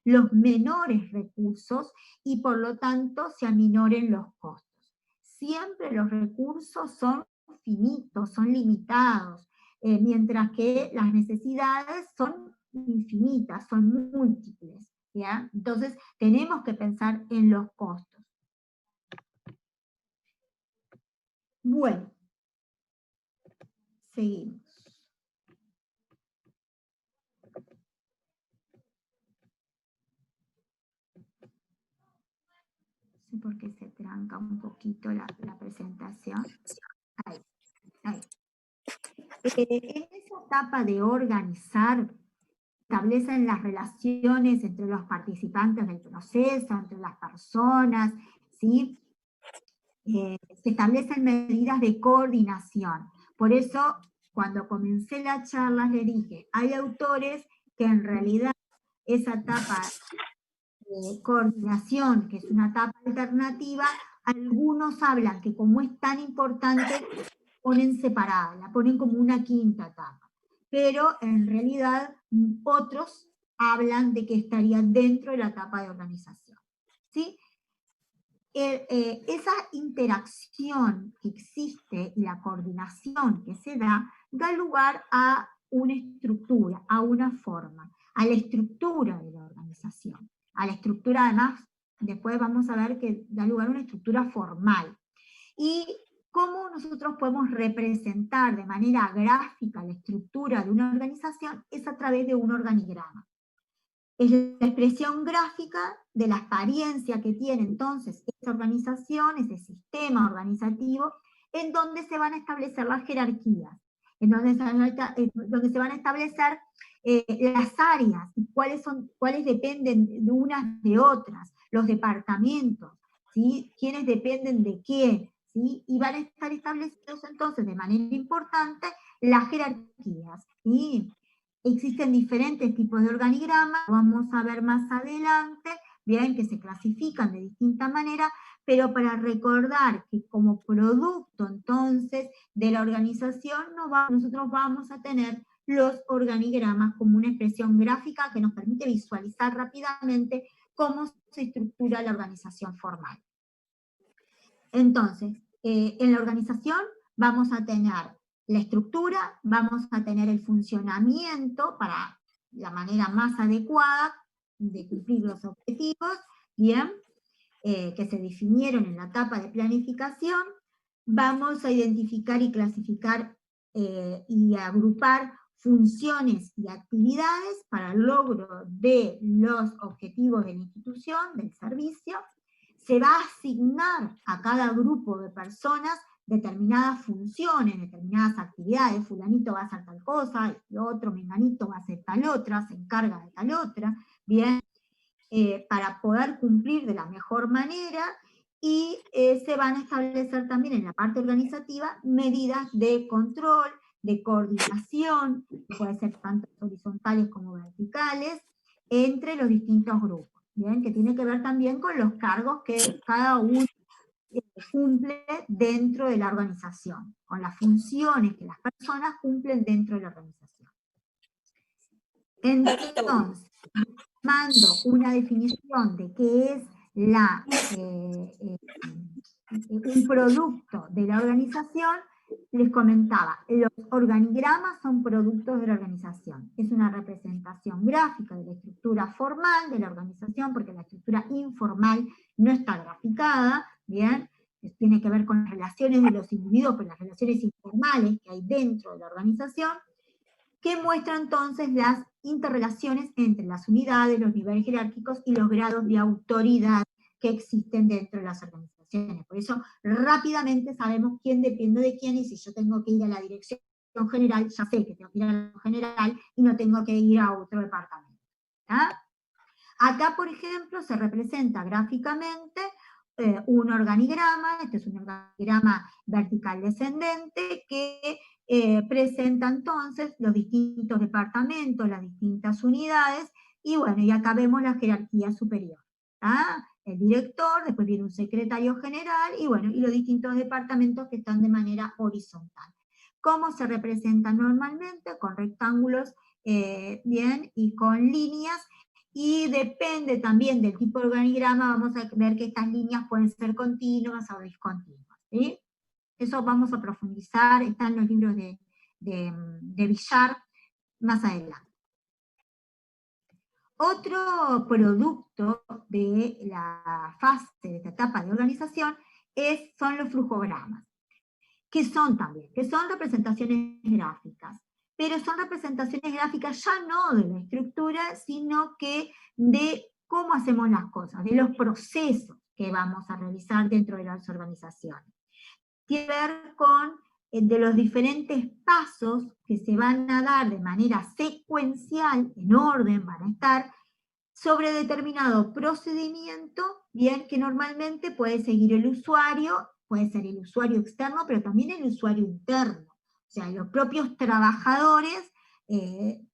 los menores recursos y por lo tanto se aminoren los costos. Siempre los recursos son finitos, son limitados, mientras que las necesidades son infinitas, son múltiples, ¿ya? Entonces tenemos que pensar en los costos. Bueno, seguimos. No sé por qué se tranca un poquito la presentación. Ahí, ahí. En esa etapa de organizar, establecen las relaciones entre los participantes del proceso, entre las personas, ¿sí? Se establecen medidas de coordinación. Por eso, cuando comencé la charla, les dije, hay autores que en realidad esa etapa de coordinación, que es una etapa alternativa, algunos hablan que como es tan importante, ponen separada, la ponen como una quinta etapa. Pero en realidad otros hablan de que estaría dentro de la etapa de organización, ¿sí? Esa interacción que existe y la coordinación que se da da lugar a una estructura, a una forma, a la estructura de la organización. A la estructura, además, después vamos a ver que da lugar a una estructura formal. Y cómo nosotros podemos representar de manera gráfica la estructura de una organización es a través de un organigrama. Es la expresión gráfica de la apariencia que tiene entonces esta organización, ese sistema organizativo, en donde se van a establecer las jerarquías, en donde se van a establecer las áreas, y cuáles dependen de unas de otras, los departamentos, ¿sí? Quiénes dependen de qué, ¿sí? Y van a estar establecidos entonces de manera importante las jerarquías, ¿sí? Existen diferentes tipos de organigramas, vamos a ver más adelante, bien, que se clasifican de distintas maneras, pero para recordar que como producto entonces de la organización nosotros vamos a tener los organigramas como una expresión gráfica que nos permite visualizar rápidamente cómo se estructura la organización formal. Entonces, en la organización vamos a tener la estructura, vamos a tener el funcionamiento para la manera más adecuada de cumplir los objetivos, bien, que se definieron en la etapa de planificación. Vamos a identificar y clasificar y agrupar funciones y actividades para el logro de los objetivos de la institución, del servicio. Se va a asignar a cada grupo de personas determinadas funciones, determinadas actividades, fulanito va a hacer tal cosa, el otro menganito va a hacer tal otra, se encarga de tal otra, bien, para poder cumplir de la mejor manera, y se van a establecer también en la parte organizativa medidas de control, de coordinación, que pueden ser tanto horizontales como verticales, entre los distintos grupos, bien, que tiene que ver también con los cargos que cada uno cumple dentro de la organización, con las funciones que las personas cumplen dentro de la organización. Entonces, mando una definición de qué es un producto de la organización, les comentaba, los organigramas son productos de la organización. Es una representación gráfica de la estructura formal de la organización, porque la estructura informal no está graficada, ¿bien? Tiene que ver con las relaciones de los individuos, con las relaciones informales que hay dentro de la organización, que muestra entonces las interrelaciones entre las unidades, los niveles jerárquicos y los grados de autoridad que existen dentro de las organizaciones. Por eso rápidamente sabemos quién depende de quién, y si yo tengo que ir a la dirección general, ya sé que tengo que ir a la general y no tengo que ir a otro departamento. ¿Ah? Acá, por ejemplo, se representa gráficamente un organigrama. Este es un organigrama vertical descendente que presenta entonces los distintos departamentos, las distintas unidades, y bueno, y acá vemos la jerarquía superior. ¿Ah? El director, después viene un secretario general, y bueno, y los distintos departamentos que están de manera horizontal. ¿Cómo se representa normalmente? Con rectángulos, bien, y con líneas, y depende también del tipo de organigrama, vamos a ver que estas líneas pueden ser continuas o discontinuas, ¿sí? Eso vamos a profundizar, está en los libros de Villar más adelante. Otro producto de la fase, de esta etapa de organización, son los flujogramas, que son representaciones gráficas, pero son representaciones gráficas ya no de la estructura, sino que de cómo hacemos las cosas, de los procesos que vamos a realizar dentro de las organizaciones. Tiene que ver con de los diferentes pasos que se van a dar de manera secuencial, en orden, van a estar sobre determinado procedimiento, bien, que normalmente puede seguir el usuario, puede ser el usuario externo, pero también el usuario interno. O sea, los propios trabajadores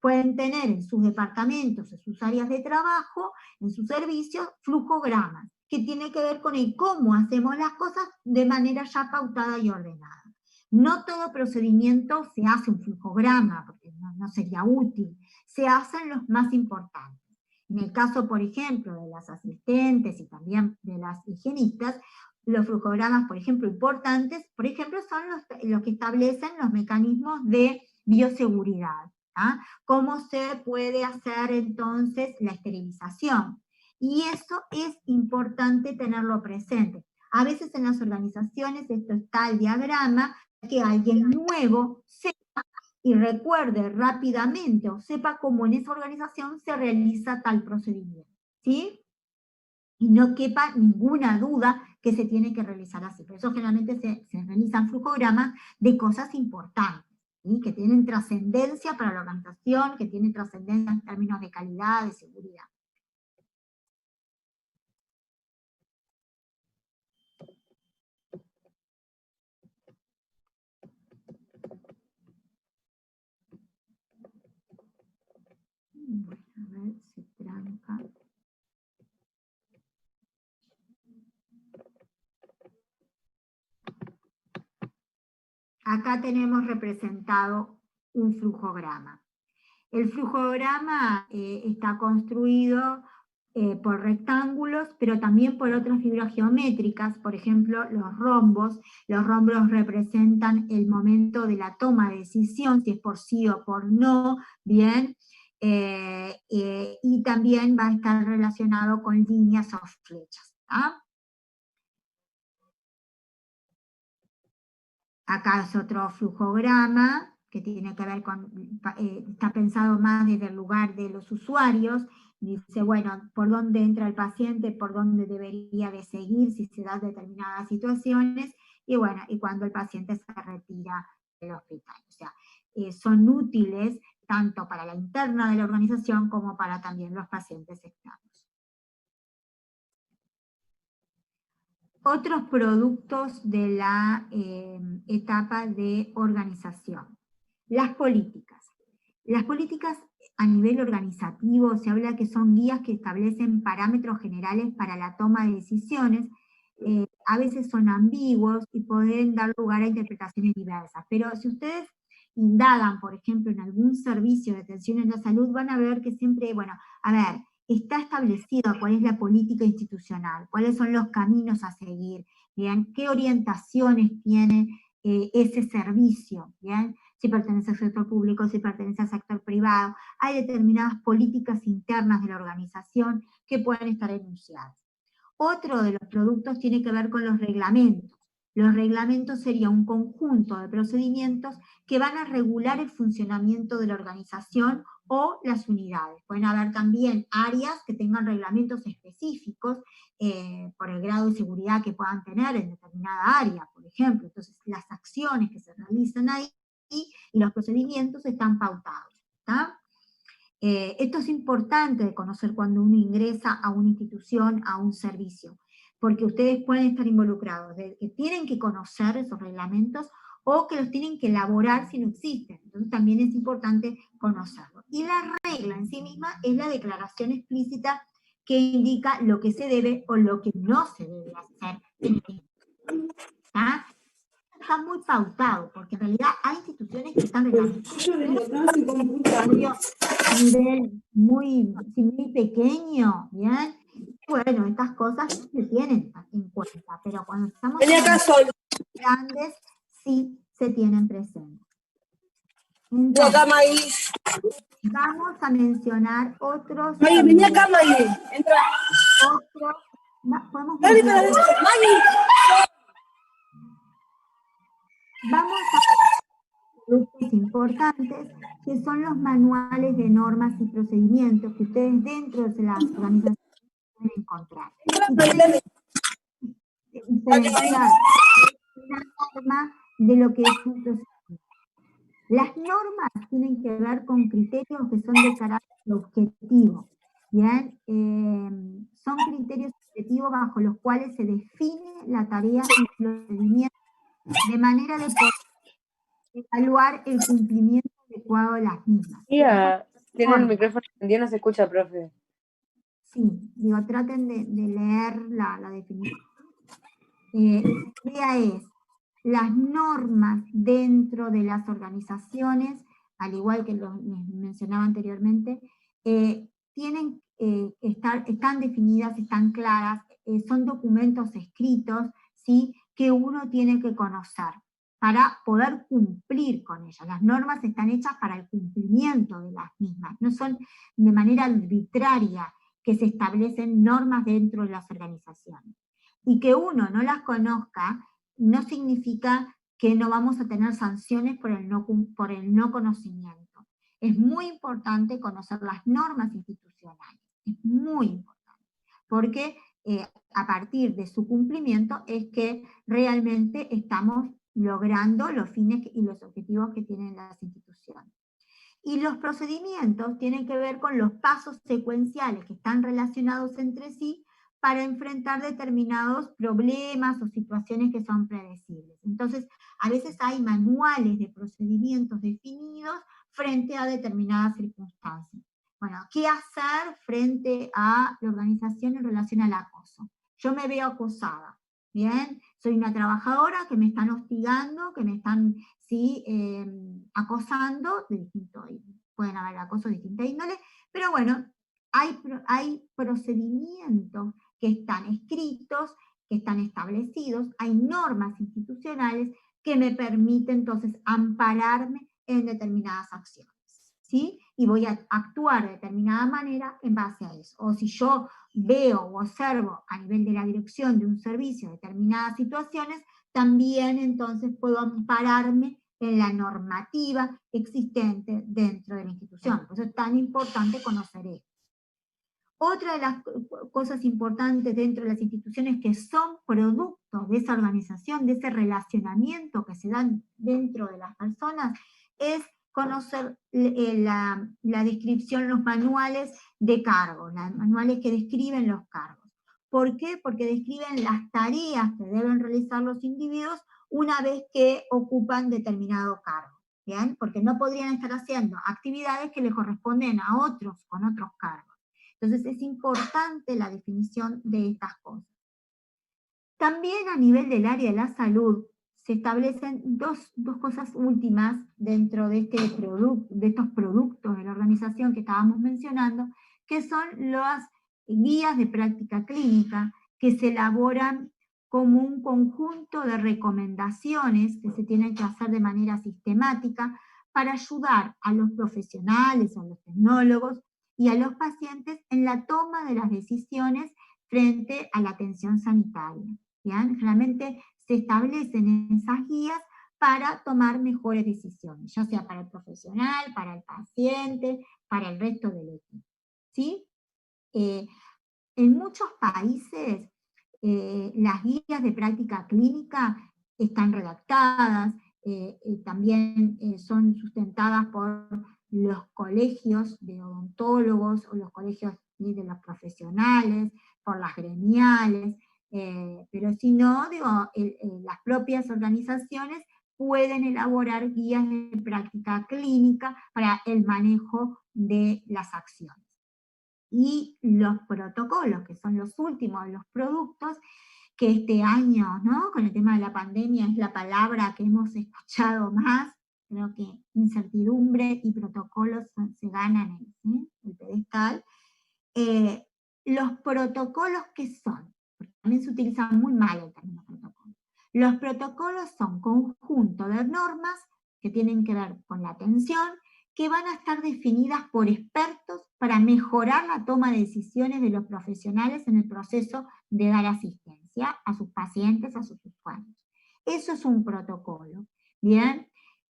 pueden tener en sus departamentos, en sus áreas de trabajo, en sus servicios, flujogramas, que tiene que ver con el cómo hacemos las cosas de manera ya pautada y ordenada. No todo procedimiento se hace un flujograma, porque no sería útil, se hacen los más importantes. En el caso, por ejemplo, de las asistentes y también de las higienistas, los flujogramas, por ejemplo, importantes, por ejemplo, son los que establecen los mecanismos de bioseguridad. ¿Cómo se puede hacer entonces la esterilización? Y eso es importante tenerlo presente. A veces en las organizaciones esto está el diagrama, que alguien nuevo sepa y recuerde rápidamente o sepa cómo en esa organización se realiza tal procedimiento, ¿sí? Y no quepa ninguna duda que se tiene que realizar así. Por eso generalmente se realizan flujogramas de cosas importantes, ¿sí? Que tienen trascendencia para la organización, que tienen trascendencia en términos de calidad, de seguridad. Bueno, a ver, se tranca. Acá tenemos representado un flujograma. El flujograma está construido por rectángulos, pero también por otras figuras geométricas, por ejemplo, los rombos. Los rombos representan el momento de la toma de decisión, si es por sí o por no, bien, y también va a estar relacionado con líneas o flechas. Acá es otro flujograma, que tiene que ver con, está pensado más desde el lugar de los usuarios. Dice, bueno, por dónde entra el paciente, por dónde debería de seguir, si se dan determinadas situaciones, y bueno, y cuando el paciente se retira del hospital. O sea, son útiles tanto para la interna de la organización como para también los pacientes externos. Otros productos de la etapa de organización. Las políticas. Las políticas a nivel organizativo se habla que son guías que establecen parámetros generales para la toma de decisiones. A veces son ambiguos y pueden dar lugar a interpretaciones diversas. Pero si ustedes indagan, por ejemplo, en algún servicio de atención en la salud, van a ver que siempre, bueno, a ver, está establecido cuál es la política institucional, cuáles son los caminos a seguir, ¿bien? ¿Qué orientaciones tiene ese servicio? ¿Bien? Si pertenece al sector público, si pertenece al sector privado. Hay determinadas políticas internas de la organización que pueden estar enunciadas. Otro de los productos tiene que ver con los reglamentos. Los reglamentos sería un conjunto de procedimientos que van a regular el funcionamiento de la organización o las unidades. Pueden haber también áreas que tengan reglamentos específicos por el grado de seguridad que puedan tener en determinada área, por ejemplo. Entonces, las acciones que se realizan ahí y los procedimientos están pautados. ¿Está? Esto es importante de conocer cuando uno ingresa a una institución, a un servicio, porque ustedes pueden estar involucrados, de que tienen que conocer esos reglamentos o que los tienen que elaborar si no existen. Entonces también es importante conocerlo. Y la regla en sí misma es la declaración explícita que indica lo que se debe o lo que no se debe hacer. ¿Está? Está muy pautado, porque en realidad hay instituciones que están reglamentadas a nivel muy pequeño, ¿bien? Bueno, estas cosas no se tienen en cuenta, pero cuando estamos en grandes, sí se tienen presentes. Entonces, vamos a mencionar otros... Vení acá, Maggie. Entra. Podemos Maggie. Vamos a productos importantes, que son los manuales de normas y procedimientos que ustedes dentro de la organización pueden encontrar. Diferenciar una norma de lo que es un procedimiento. Las normas tienen que ver con criterios que son de carácter objetivo, ¿bien? Son criterios objetivos bajo los cuales se define la tarea y el procedimiento de manera de poder evaluar el cumplimiento adecuado de las mismas. Tía, tiene el micrófono encendido, no se escucha, profe. Sí, digo, traten de leer la definición. La idea es, las normas dentro de las organizaciones, al igual que lo mencionaba anteriormente, están definidas, están claras, son documentos escritos, ¿sí?, que uno tiene que conocer para poder cumplir con ellas. Las normas están hechas para el cumplimiento de las mismas, no son de manera arbitraria que se establecen normas dentro de las organizaciones. Y que uno no las conozca no significa que no vamos a tener sanciones por el no conocimiento. Es muy importante conocer las normas institucionales, es muy importante, porque a partir de su cumplimiento es que realmente estamos logrando los fines y los objetivos que tienen las instituciones. Y los procedimientos tienen que ver con los pasos secuenciales que están relacionados entre sí para enfrentar determinados problemas o situaciones que son predecibles. Entonces, a veces hay manuales de procedimientos definidos frente a determinadas circunstancias. Bueno, ¿qué hacer frente a la organización en relación al acoso? Yo me veo acosada, ¿bien? Soy una trabajadora que me están hostigando, que me están, ¿sí?, acosando, de distinto, pueden haber acoso de distinta índole, pero bueno, hay procedimientos que están escritos, que están establecidos, hay normas institucionales que me permiten entonces ampararme en determinadas acciones, ¿sí? Y voy a actuar de determinada manera en base a eso. O si yo veo o observo a nivel de la dirección de un servicio determinadas situaciones, también entonces puedo ampararme en la normativa existente dentro de la institución. Por eso es tan importante conocer esto. Otra de las cosas importantes dentro de las instituciones que son productos de esa organización, de ese relacionamiento que se dan dentro de las personas, es conocer la descripción, los manuales de cargos, los manuales que describen los cargos. ¿Por qué? Porque describen las tareas que deben realizar los individuos una vez que ocupan determinado cargo, ¿bien? Porque no podrían estar haciendo actividades que le corresponden a otros con otros cargos. Entonces es importante la definición de estas cosas. También a nivel del área de la salud se establecen dos cosas últimas dentro de, de estos productos de la organización que estábamos mencionando, que son las guías de práctica clínica que se elaboran como un conjunto de recomendaciones que se tienen que hacer de manera sistemática para ayudar a los profesionales, a los tecnólogos y a los pacientes en la toma de las decisiones frente a la atención sanitaria. ¿Bien? Generalmente se establecen esas guías para tomar mejores decisiones, ya sea para el profesional, para el paciente, para el resto del equipo. ¿Sí? En muchos países las guías de práctica clínica están redactadas, también son sustentadas por los colegios de odontólogos o los colegios de los profesionales, por las gremiales, pero si no, digo, las propias organizaciones pueden elaborar guías de práctica clínica para el manejo de las acciones. Y los protocolos, que son los últimos de los productos, que este año, ¿no?, con el tema de la pandemia es la palabra que hemos escuchado más, creo que incertidumbre y protocolos se ganan el pedestal. Los protocolos, ¿qué son? Porque también se utiliza muy mal el término protocolo. Los protocolos son conjunto de normas que tienen que ver con la atención, que van a estar definidas por expertos para mejorar la toma de decisiones de los profesionales en el proceso de dar asistencia a sus pacientes, a sus usuarios. Eso es un protocolo, ¿bien?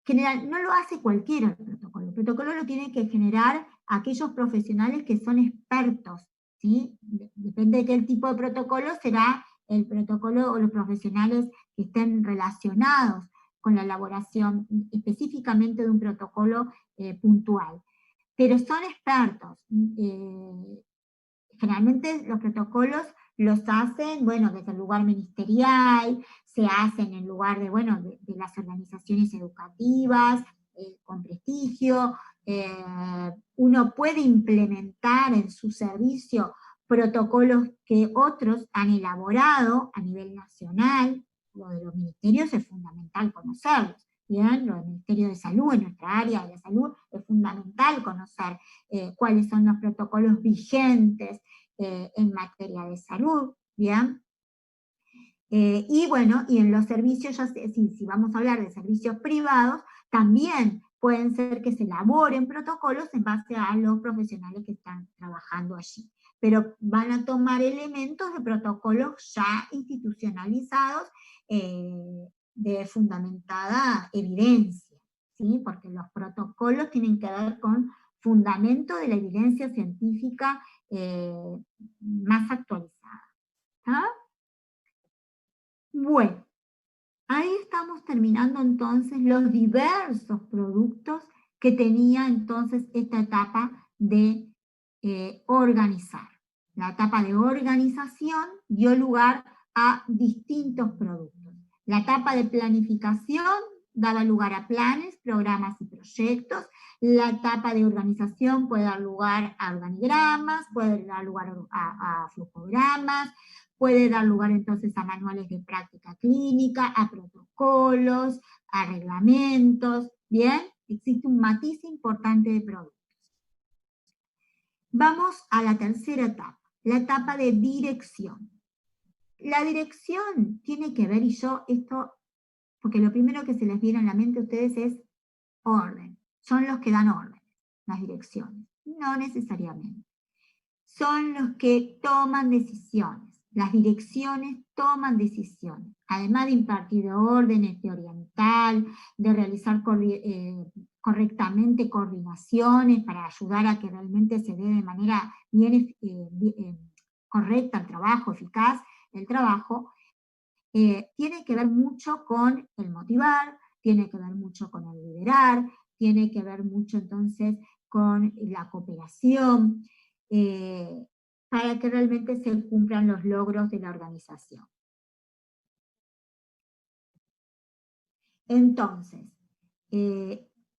General, no lo hace cualquiera el protocolo lo tiene que generar aquellos profesionales que son expertos, ¿sí? Depende de qué tipo de protocolo, será el protocolo o los profesionales que estén relacionados con la elaboración específicamente de un protocolo puntual. Pero son expertos. Generalmente los protocolos los hacen, bueno, desde el lugar ministerial, se hacen en lugar de, bueno, de las organizaciones educativas, con prestigio. Uno puede implementar en su servicio protocolos que otros han elaborado a nivel nacional. Lo de los ministerios es fundamental conocerlos. Bien, lo del Ministerio de Salud, en nuestra área de la salud, es fundamental conocer cuáles son los protocolos vigentes en materia de salud, ¿bien? Y bueno, y en los servicios, ya si vamos a hablar de servicios privados, también pueden ser que se elaboren protocolos en base a los profesionales que están trabajando allí. Pero van a tomar elementos de protocolos ya institucionalizados de fundamentada evidencia, ¿sí? Porque los protocolos tienen que ver con fundamento de la evidencia científica más actualizada. ¿Ah? Bueno, ahí estamos terminando entonces los diversos productos que tenía entonces esta etapa de organizar. La etapa de organización dio lugar a distintos productos. La etapa de planificación daba lugar a planes, programas y proyectos. La etapa de organización puede dar lugar a organigramas, puede dar lugar a flujogramas, puede dar lugar entonces a manuales de práctica clínica, a protocolos, a reglamentos. Bien, existe un matiz importante de productos. Vamos a la tercera etapa, la etapa de dirección. La dirección tiene que ver, y yo esto, porque lo primero que se les viene a la mente a ustedes es orden. Son los que dan orden, las direcciones. No necesariamente. Son los que toman decisiones. Las direcciones toman decisiones. Además de impartir órdenes, de orientar, de realizar correctamente coordinaciones para ayudar a que realmente se dé de manera bien correcta el trabajo, eficaz el trabajo, tiene que ver mucho con el motivar, tiene que ver mucho con el liderar, tiene que ver mucho entonces con la cooperación, para que realmente se cumplan los logros de la organización. Entonces,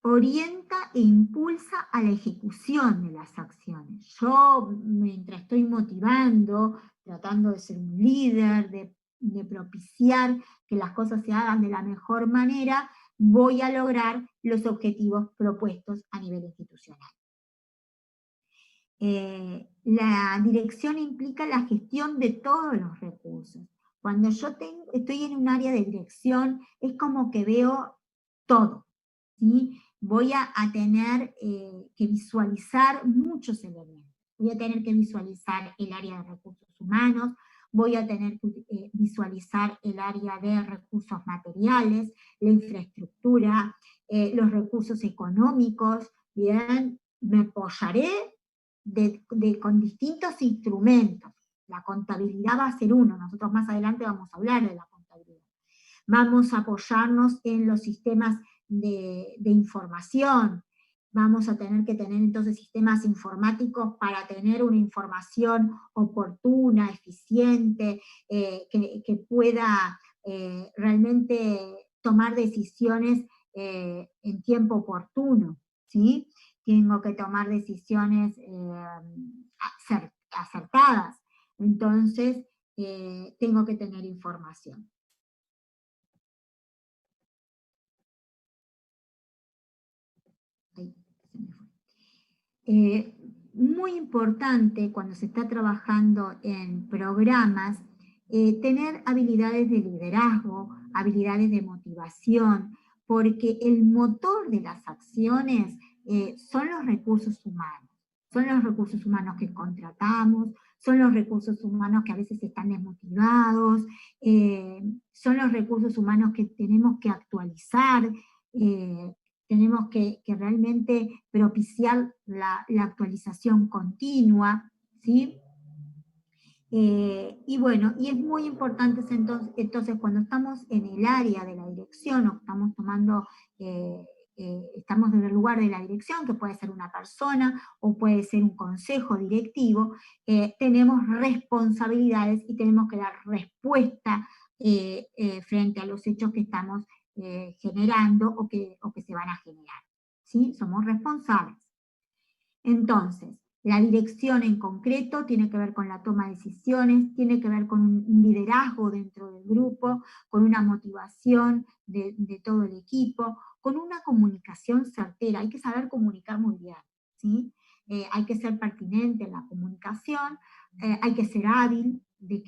orienta e impulsa a la ejecución de las acciones. Yo, mientras estoy motivando, tratando de ser un líder, de propiciar que las cosas se hagan de la mejor manera, voy a lograr los objetivos propuestos a nivel institucional. La dirección implica la gestión de todos los recursos. Cuando yo estoy en un área de dirección, es como que veo todo, ¿sí? Voy a tener que visualizar muchos elementos. Voy a tener que visualizar el área de recursos humanos, voy a tener que visualizar el área de recursos materiales, la infraestructura, los recursos económicos, ¿bien? Me apoyaré con distintos instrumentos. La contabilidad va a ser uno, nosotros más adelante vamos a hablar de la contabilidad. Vamos a apoyarnos en los sistemas de información, vamos a tener que tener entonces sistemas informáticos para tener una información oportuna, eficiente, que pueda realmente tomar decisiones en tiempo oportuno, ¿sí? Tengo que tomar decisiones acertadas, entonces tengo que tener información. Muy importante cuando se está trabajando en programas, tener habilidades de liderazgo, habilidades de motivación, porque el motor de las acciones son los recursos humanos. Son los recursos humanos que contratamos, son los recursos humanos que a veces están desmotivados, son los recursos humanos que tenemos que actualizar, tenemos que realmente propiciar la actualización continua, ¿sí? Y bueno, y es muy importante entonces cuando estamos en el área de la dirección o estamos tomando, estamos en el lugar de la dirección, que puede ser una persona o puede ser un consejo directivo, tenemos responsabilidades y tenemos que dar respuesta frente a los hechos que estamos generando o que se van a generar, ¿sí? Somos responsables. Entonces, la dirección en concreto tiene que ver con la toma de decisiones, tiene que ver con un liderazgo dentro del grupo, con una motivación de todo el equipo, con una comunicación certera. Hay que saber comunicar muy bien, ¿sí? Hay que ser pertinente en la comunicación, hay que ser hábil, de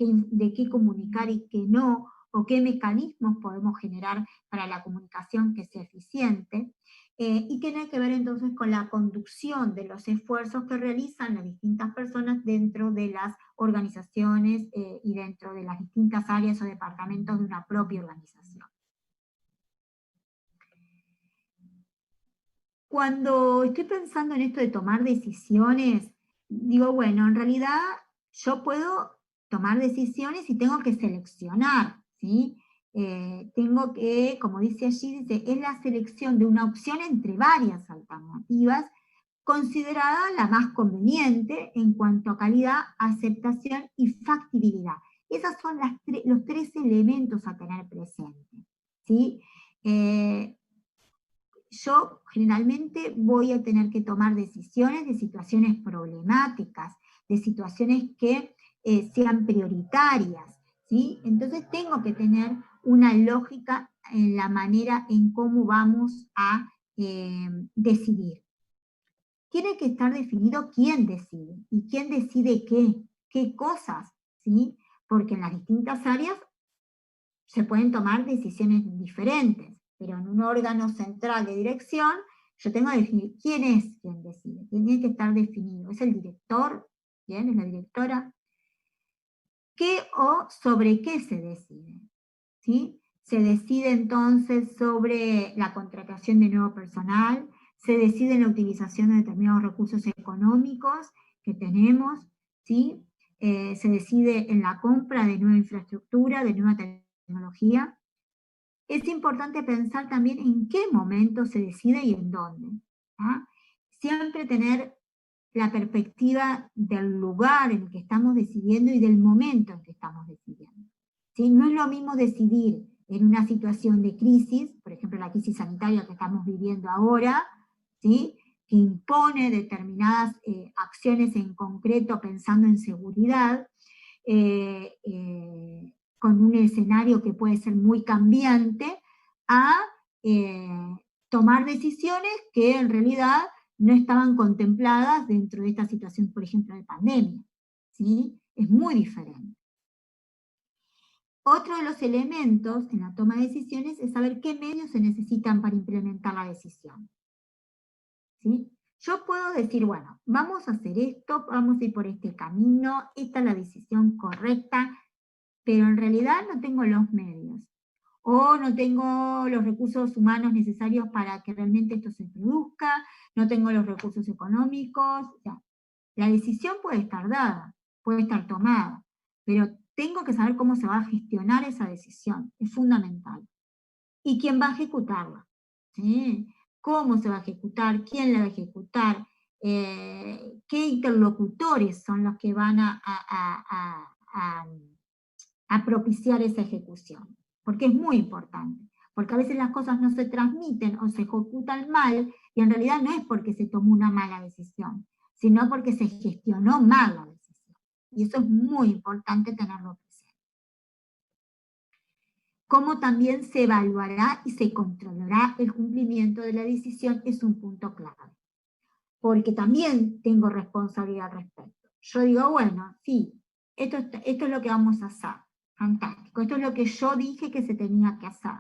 qué comunicar y qué no, o qué mecanismos podemos generar para la comunicación que sea eficiente, y tiene que ver entonces con la conducción de los esfuerzos que realizan las distintas personas dentro de las organizaciones y dentro de las distintas áreas o departamentos de una propia organización. Cuando estoy pensando en esto de tomar decisiones, digo, bueno, en realidad yo puedo tomar decisiones y tengo que seleccionar, ¿sí? Tengo que, como dice allí, dice, es la selección de una opción entre varias alternativas, considerada la más conveniente en cuanto a calidad, aceptación y factibilidad. Esos son los tres elementos a tener presentes, ¿sí? Yo generalmente voy a tener que tomar decisiones de situaciones problemáticas, de situaciones que sean prioritarias, ¿sí? Entonces tengo que tener una lógica en la manera en cómo vamos a decidir. Tiene que estar definido quién decide, y quién decide qué cosas, ¿sí? Porque en las distintas áreas se pueden tomar decisiones diferentes, pero en un órgano central de dirección, yo tengo que definir quién es quien decide, tiene que estar definido, es el director, ¿bien? Es la directora, ¿qué o sobre qué se decide? ¿Sí? Se decide entonces sobre la contratación de nuevo personal, se decide en la utilización de determinados recursos económicos que tenemos, ¿sí? Se decide en la compra de nueva infraestructura, de nueva tecnología. Es importante pensar también en qué momento se decide y en dónde. ¿Ah? Siempre tener la perspectiva del lugar en el que estamos decidiendo y del momento en que estamos decidiendo. ¿Sí? No es lo mismo decidir en una situación de crisis, por ejemplo la crisis sanitaria que estamos viviendo ahora, ¿sí? Que impone determinadas acciones en concreto pensando en seguridad, con un escenario que puede ser muy cambiante, a tomar decisiones que en realidad no estaban contempladas dentro de esta situación, por ejemplo, de pandemia, ¿sí? Es muy diferente. Otro de los elementos en la toma de decisiones es saber qué medios se necesitan para implementar la decisión, ¿sí? Yo puedo decir, bueno, vamos a hacer esto, vamos a ir por este camino, esta es la decisión correcta, pero en realidad no tengo los medios, o no tengo los recursos humanos necesarios para que realmente esto se produzca, no tengo los recursos económicos, o sea, la decisión puede estar dada, puede estar tomada, pero tengo que saber cómo se va a gestionar esa decisión, es fundamental. Y quién va a ejecutarla, ¿sí? Cómo se va a ejecutar, quién la va a ejecutar, qué interlocutores son los que van a propiciar esa ejecución, porque es muy importante, porque a veces las cosas no se transmiten o se ejecutan mal, y en realidad no es porque se tomó una mala decisión, sino porque se gestionó mal la decisión, y eso es muy importante tenerlo presente. Cómo también se evaluará y se controlará el cumplimiento de la decisión es un punto clave, porque también tengo responsabilidad al respecto. Yo digo, bueno, sí, esto es lo que vamos a hacer, fantástico, esto es lo que yo dije que se tenía que hacer,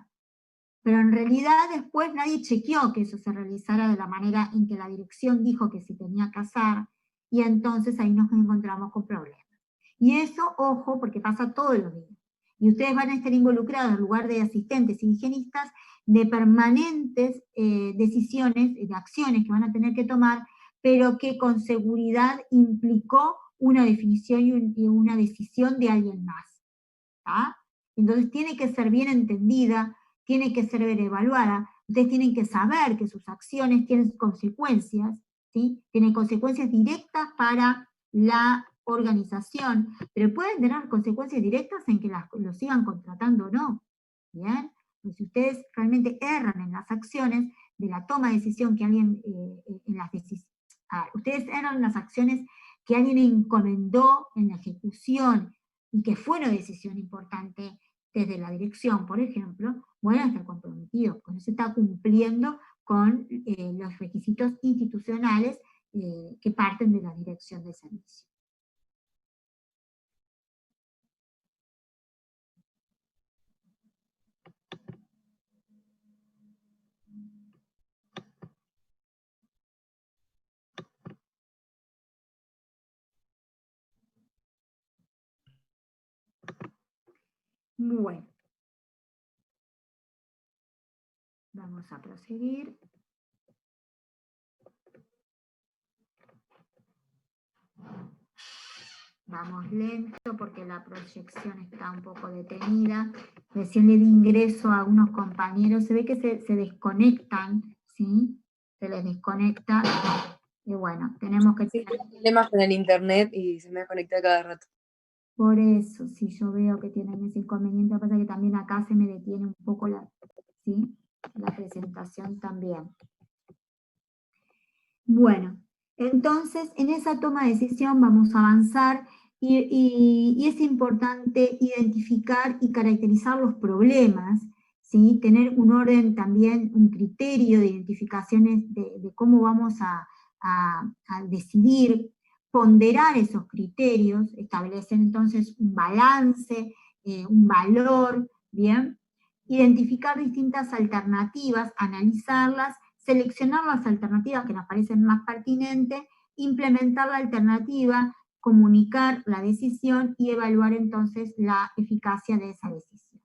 pero en realidad después nadie chequeó que eso se realizara de la manera en que la dirección dijo que se tenía que hacer, y entonces ahí nos encontramos con problemas. Y eso, ojo, porque pasa todos los días. Y ustedes van a estar involucrados en lugar de asistentes y higienistas de permanentes decisiones, de acciones que van a tener que tomar, pero que con seguridad implicó una definición y una decisión de alguien más. ¿Ah? Entonces tiene que ser bien entendida, tiene que ser bien evaluada, ustedes tienen que saber que sus acciones tienen consecuencias, ¿sí? Tienen consecuencias directas para la organización, pero pueden tener consecuencias directas en que lo sigan contratando o no, ¿bien? Pues si ustedes realmente erran en las acciones de la toma de decisión que alguien, ustedes erran en las acciones que alguien encomendó en la ejecución y que fue una decisión importante desde la dirección, por ejemplo, van a estar comprometidos, porque no se está cumpliendo con los requisitos institucionales que parten de la dirección de servicio. Bueno. Vamos a proseguir. Vamos lento porque la proyección está un poco detenida. Recién le di ingreso a unos compañeros. Se ve que se desconectan, ¿sí? Se les desconecta. Y bueno, tenemos que... Sí, tengo problemas con el internet y se me desconecta cada rato. Por eso, sí, yo veo que tienen ese inconveniente. Lo que pasa es que también acá se me detiene un poco ¿sí? La presentación también. Bueno, entonces en esa toma de decisión vamos a avanzar y es importante identificar y caracterizar los problemas, ¿sí? Tener un orden también, un criterio de identificaciones de cómo vamos a decidir, ponderar esos criterios, establecer entonces un balance, un valor, ¿bien? Identificar distintas alternativas, analizarlas, seleccionar las alternativas que nos parecen más pertinentes, implementar la alternativa, comunicar la decisión y evaluar entonces la eficacia de esa decisión.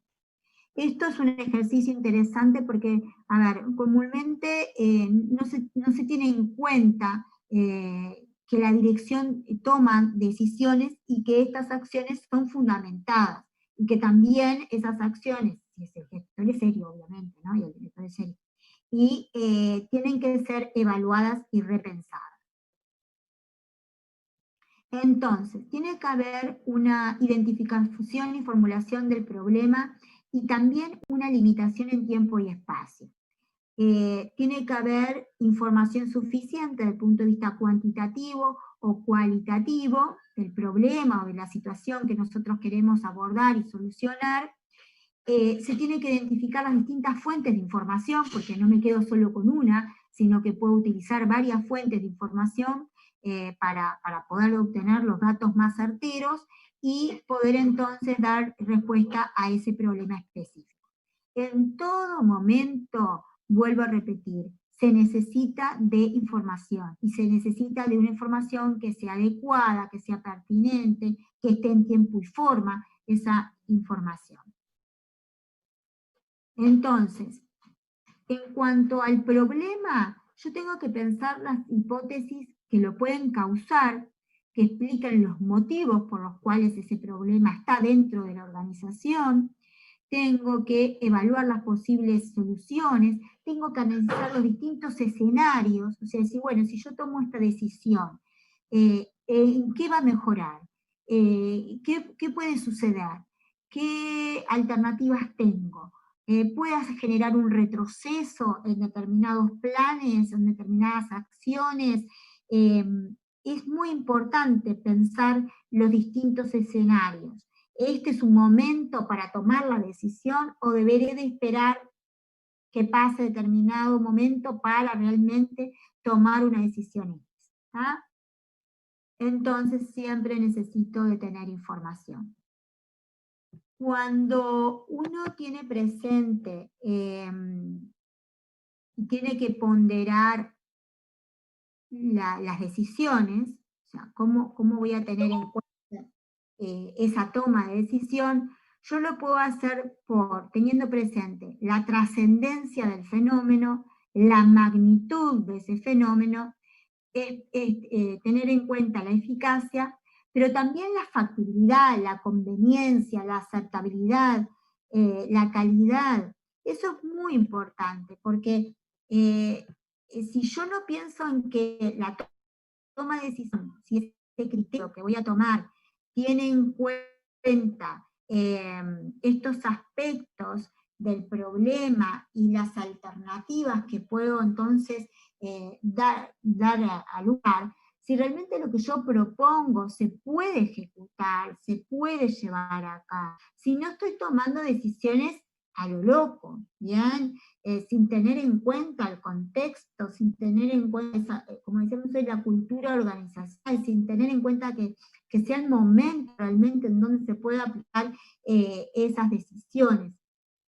Esto es un ejercicio interesante porque, a ver, comúnmente no se tiene en cuenta que la dirección toma decisiones y que estas acciones son fundamentadas, y que también esas acciones, si es el gestor es serio, obviamente, ¿no? Y el director es serio, y tienen que ser evaluadas y repensadas. Entonces, tiene que haber una identificación y formulación del problema y también una limitación en tiempo y espacio. Tiene que haber información suficiente desde el punto de vista cuantitativo o cualitativo del problema o de la situación que nosotros queremos abordar y solucionar. Se tiene que identificar las distintas fuentes de información, porque no me quedo solo con una, sino que puedo utilizar varias fuentes de información para poder obtener los datos más certeros y poder entonces dar respuesta a ese problema específico. En todo momento, vuelvo a repetir, se necesita de información, y se necesita de una información que sea adecuada, que sea pertinente, que esté en tiempo y forma esa información. Entonces, en cuanto al problema, yo tengo que pensar las hipótesis que lo pueden causar, que explican los motivos por los cuales ese problema está dentro de la organización. Tengo que evaluar las posibles soluciones, tengo que analizar los distintos escenarios, o sea, decir, bueno, si yo tomo esta decisión, ¿en qué va a mejorar? ¿Qué puede suceder? ¿Qué alternativas tengo? ¿Puede generar un retroceso en determinados planes, en determinadas acciones? Es muy importante pensar los distintos escenarios. ¿Este es un momento para tomar la decisión o deberé de esperar que pase determinado momento para realmente tomar una decisión? ¿Ah? Entonces siempre necesito de tener información. Cuando uno tiene presente y tiene que ponderar las decisiones, o sea, cómo voy a tener en cuenta esa toma de decisión, yo lo puedo hacer teniendo presente la trascendencia del fenómeno, la magnitud de ese fenómeno, tener en cuenta la eficacia, pero también la factibilidad, la conveniencia, la aceptabilidad, la calidad. Eso es muy importante, porque si yo no pienso en que la toma de decisión, si este criterio que voy a tomar tiene en cuenta estos aspectos del problema y las alternativas que puedo entonces dar a lugar, si realmente lo que yo propongo se puede ejecutar, se puede llevar a cabo, si no estoy tomando decisiones a lo loco, ¿bien? Sin tener en cuenta el contexto, sin tener en cuenta, como decíamos hoy, la cultura organizacional, sin tener en cuenta que sea el momento realmente en donde se pueda aplicar esas decisiones.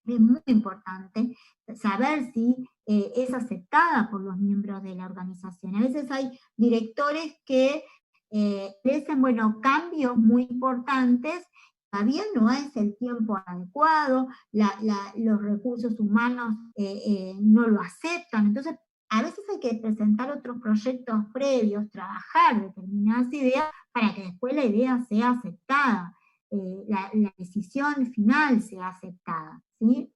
Es muy importante saber si es aceptada por los miembros de la organización. A veces hay directores que dicen, bueno, cambios muy importantes todavía no es el tiempo adecuado, los recursos humanos no lo aceptan, entonces a veces hay que presentar otros proyectos previos, trabajar determinadas ideas para que después la idea sea aceptada, la decisión final sea aceptada, ¿sí?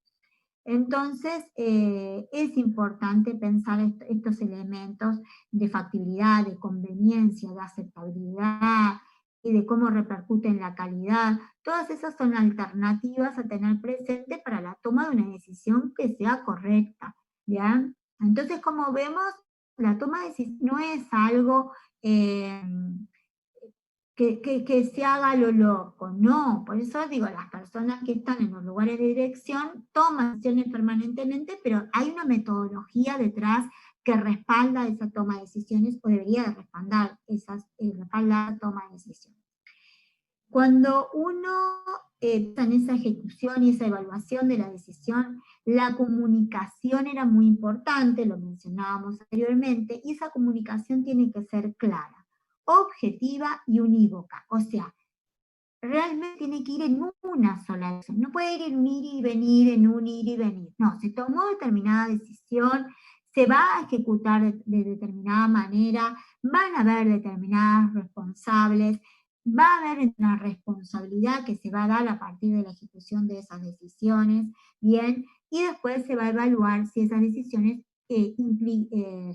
Entonces, es importante pensar estos elementos de factibilidad, de conveniencia, de aceptabilidad, y de cómo repercute en la calidad. Todas esas son alternativas a tener presente para la toma de una decisión que sea correcta, ¿bien? Entonces, como vemos, la toma de decisión no es algo que se haga a lo loco, no, por eso digo, las personas que están en los lugares de dirección toman decisiones permanentemente, pero hay una metodología detrás que respalda esa toma de decisiones, o debería de respaldar la toma de decisiones. Cuando uno está en esa ejecución y esa evaluación de la decisión, la comunicación era muy importante, lo mencionábamos anteriormente, y esa comunicación tiene que ser clara, objetiva y unívoca, o sea, realmente tiene que ir en una sola dirección, no puede ir en un ir y venir, en un ir y venir, no, se tomó determinada decisión, se va a ejecutar de determinada manera, van a haber determinados responsables, va a haber una responsabilidad que se va a dar a partir de la ejecución de esas decisiones, bien, y después se va a evaluar si esas decisiones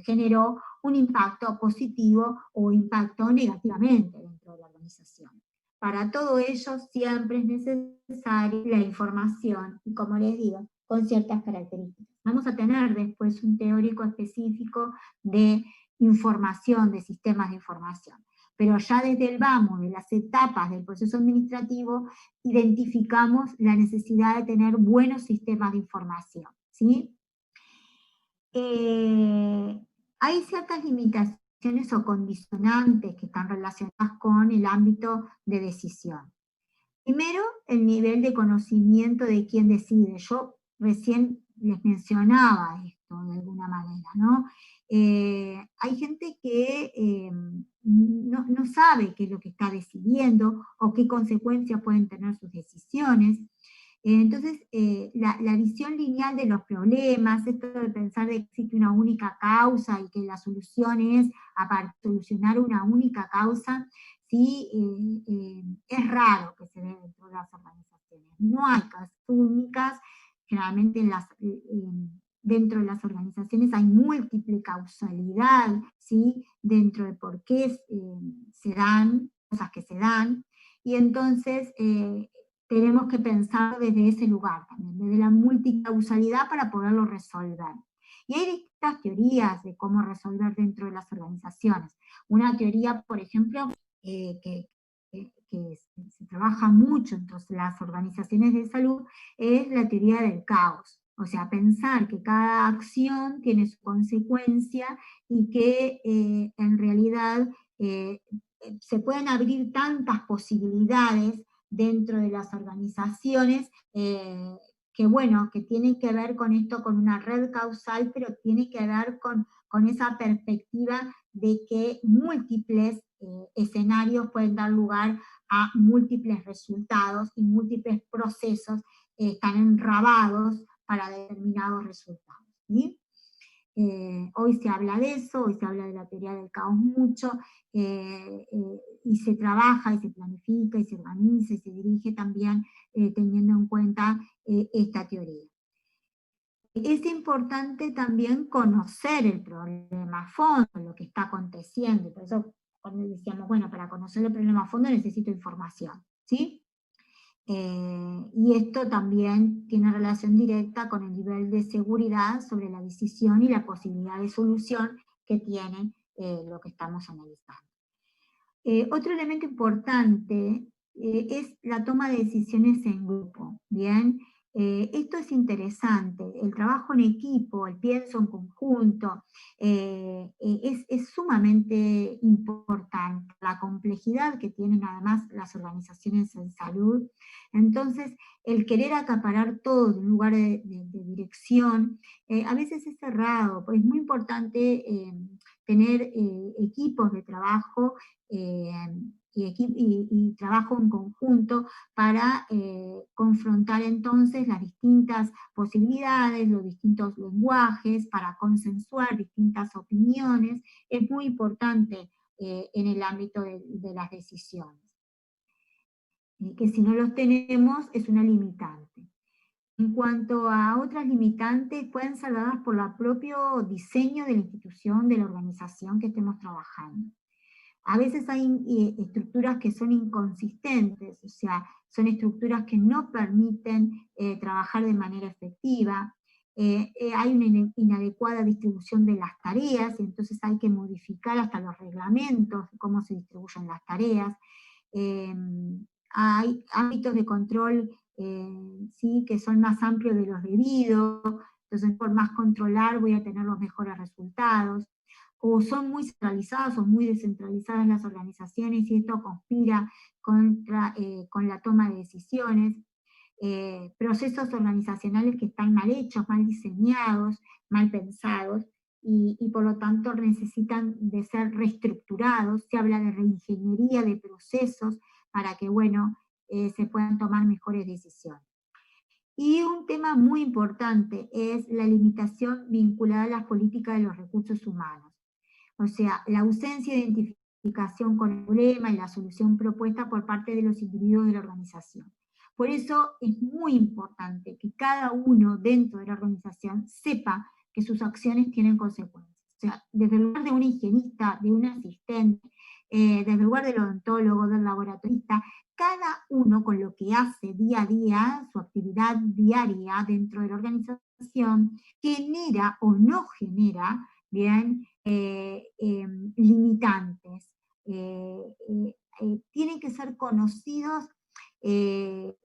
generó un impacto positivo o impactó negativamente dentro de la organización. Para todo ello siempre es necesaria la información, y como les digo, con ciertas características. Vamos a tener después un teórico específico de información, de sistemas de información. Pero ya desde el vamos, de las etapas del proceso administrativo, identificamos la necesidad de tener buenos sistemas de información, ¿sí? Hay ciertas limitaciones o condicionantes que están relacionadas con el ámbito de decisión. Primero, el nivel de conocimiento de quién decide. Yo recién les mencionaba esto de alguna manera, ¿no? Hay gente que no sabe qué es lo que está decidiendo o qué consecuencias pueden tener sus decisiones. Entonces, la visión lineal de los problemas, esto de pensar que existe una única causa y que la solución es solucionar una única causa, ¿sí? Es raro que se dé dentro de las organizaciones. No hay causas únicas, generalmente dentro de las organizaciones hay múltiple causalidad, ¿sí? Dentro de por qué se dan, cosas que se dan, y entonces tenemos que pensar desde ese lugar también, desde la multicausalidad para poderlo resolver. Y hay distintas teorías de cómo resolver dentro de las organizaciones. Una teoría, por ejemplo, que se trabaja mucho entre las organizaciones de salud, es la teoría del caos. O sea, pensar que cada acción tiene su consecuencia y que en realidad se pueden abrir tantas posibilidades dentro de las organizaciones, que bueno, que tienen que ver con esto, con una red causal, pero tiene que ver con esa perspectiva de que múltiples escenarios pueden dar lugar a múltiples resultados y múltiples procesos están enrabados para determinados resultados, ¿sí? Hoy se habla de eso, hoy se habla de la teoría del caos mucho, y se trabaja, y se planifica, y se organiza, y se dirige también teniendo en cuenta esta teoría. Es importante también conocer el problema a fondo, lo que está aconteciendo, por eso cuando decíamos, bueno, para conocer el problema a fondo necesito información, ¿sí? Y esto también tiene relación directa con el nivel de seguridad sobre la decisión y la posibilidad de solución que tiene lo que estamos analizando. Otro elemento importante es la toma de decisiones en grupo, ¿bien? Esto es interesante, el trabajo en equipo, el pienso en conjunto, es sumamente importante, la complejidad que tienen además las organizaciones en salud. Entonces, el querer acaparar todo en un lugar de dirección, a veces es errado, pues es muy importante tener equipos de trabajo y trabajo en conjunto para confrontar entonces las distintas posibilidades, los distintos lenguajes, para consensuar distintas opiniones. Es muy importante en el ámbito de las decisiones. Que si no los tenemos es una limitante. En cuanto a otras limitantes, pueden ser dadas por el propio diseño de la institución, de la organización que estemos trabajando. A veces hay estructuras que son inconsistentes, o sea, son estructuras que no permiten trabajar de manera efectiva. Hay una inadecuada distribución de las tareas, y entonces hay que modificar hasta los reglamentos de cómo se distribuyen las tareas. Hay ámbitos de control ¿sí? que son más amplios de los debidos, entonces por más controlar voy a tener los mejores resultados. O son muy centralizadas o muy descentralizadas las organizaciones, y esto conspira con la toma de decisiones. Procesos organizacionales que están mal hechos, mal diseñados, mal pensados, y por lo tanto necesitan de ser reestructurados. Se habla de reingeniería de procesos para que, bueno, se puedan tomar mejores decisiones. Y un tema muy importante es la limitación vinculada a las políticas de los recursos humanos. O sea, la ausencia de identificación con el problema y la solución propuesta por parte de los individuos de la organización. Por eso es muy importante que cada uno dentro de la organización sepa que sus acciones tienen consecuencias. O sea, desde el lugar de un higienista, de un asistente, desde el lugar del odontólogo, del laboratorista, cada uno con lo que hace día a día, su actividad diaria dentro de la organización, genera o no genera, bien, limitantes. Tienen que ser conocidos qué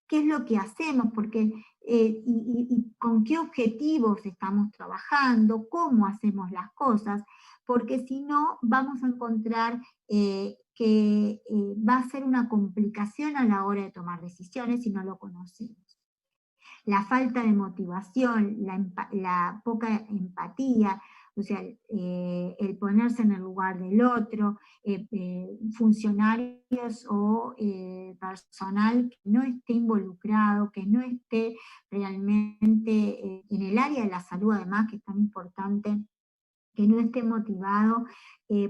es lo que hacemos, porque, y con qué objetivos estamos trabajando, cómo hacemos las cosas, porque si no vamos a encontrar que va a ser una complicación a la hora de tomar decisiones si no lo conocemos. La falta de motivación, la poca empatía, o sea, el ponerse en el lugar del otro, funcionarios o personal que no esté involucrado, que no esté realmente en el área de la salud, además, que es tan importante, que no esté motivado,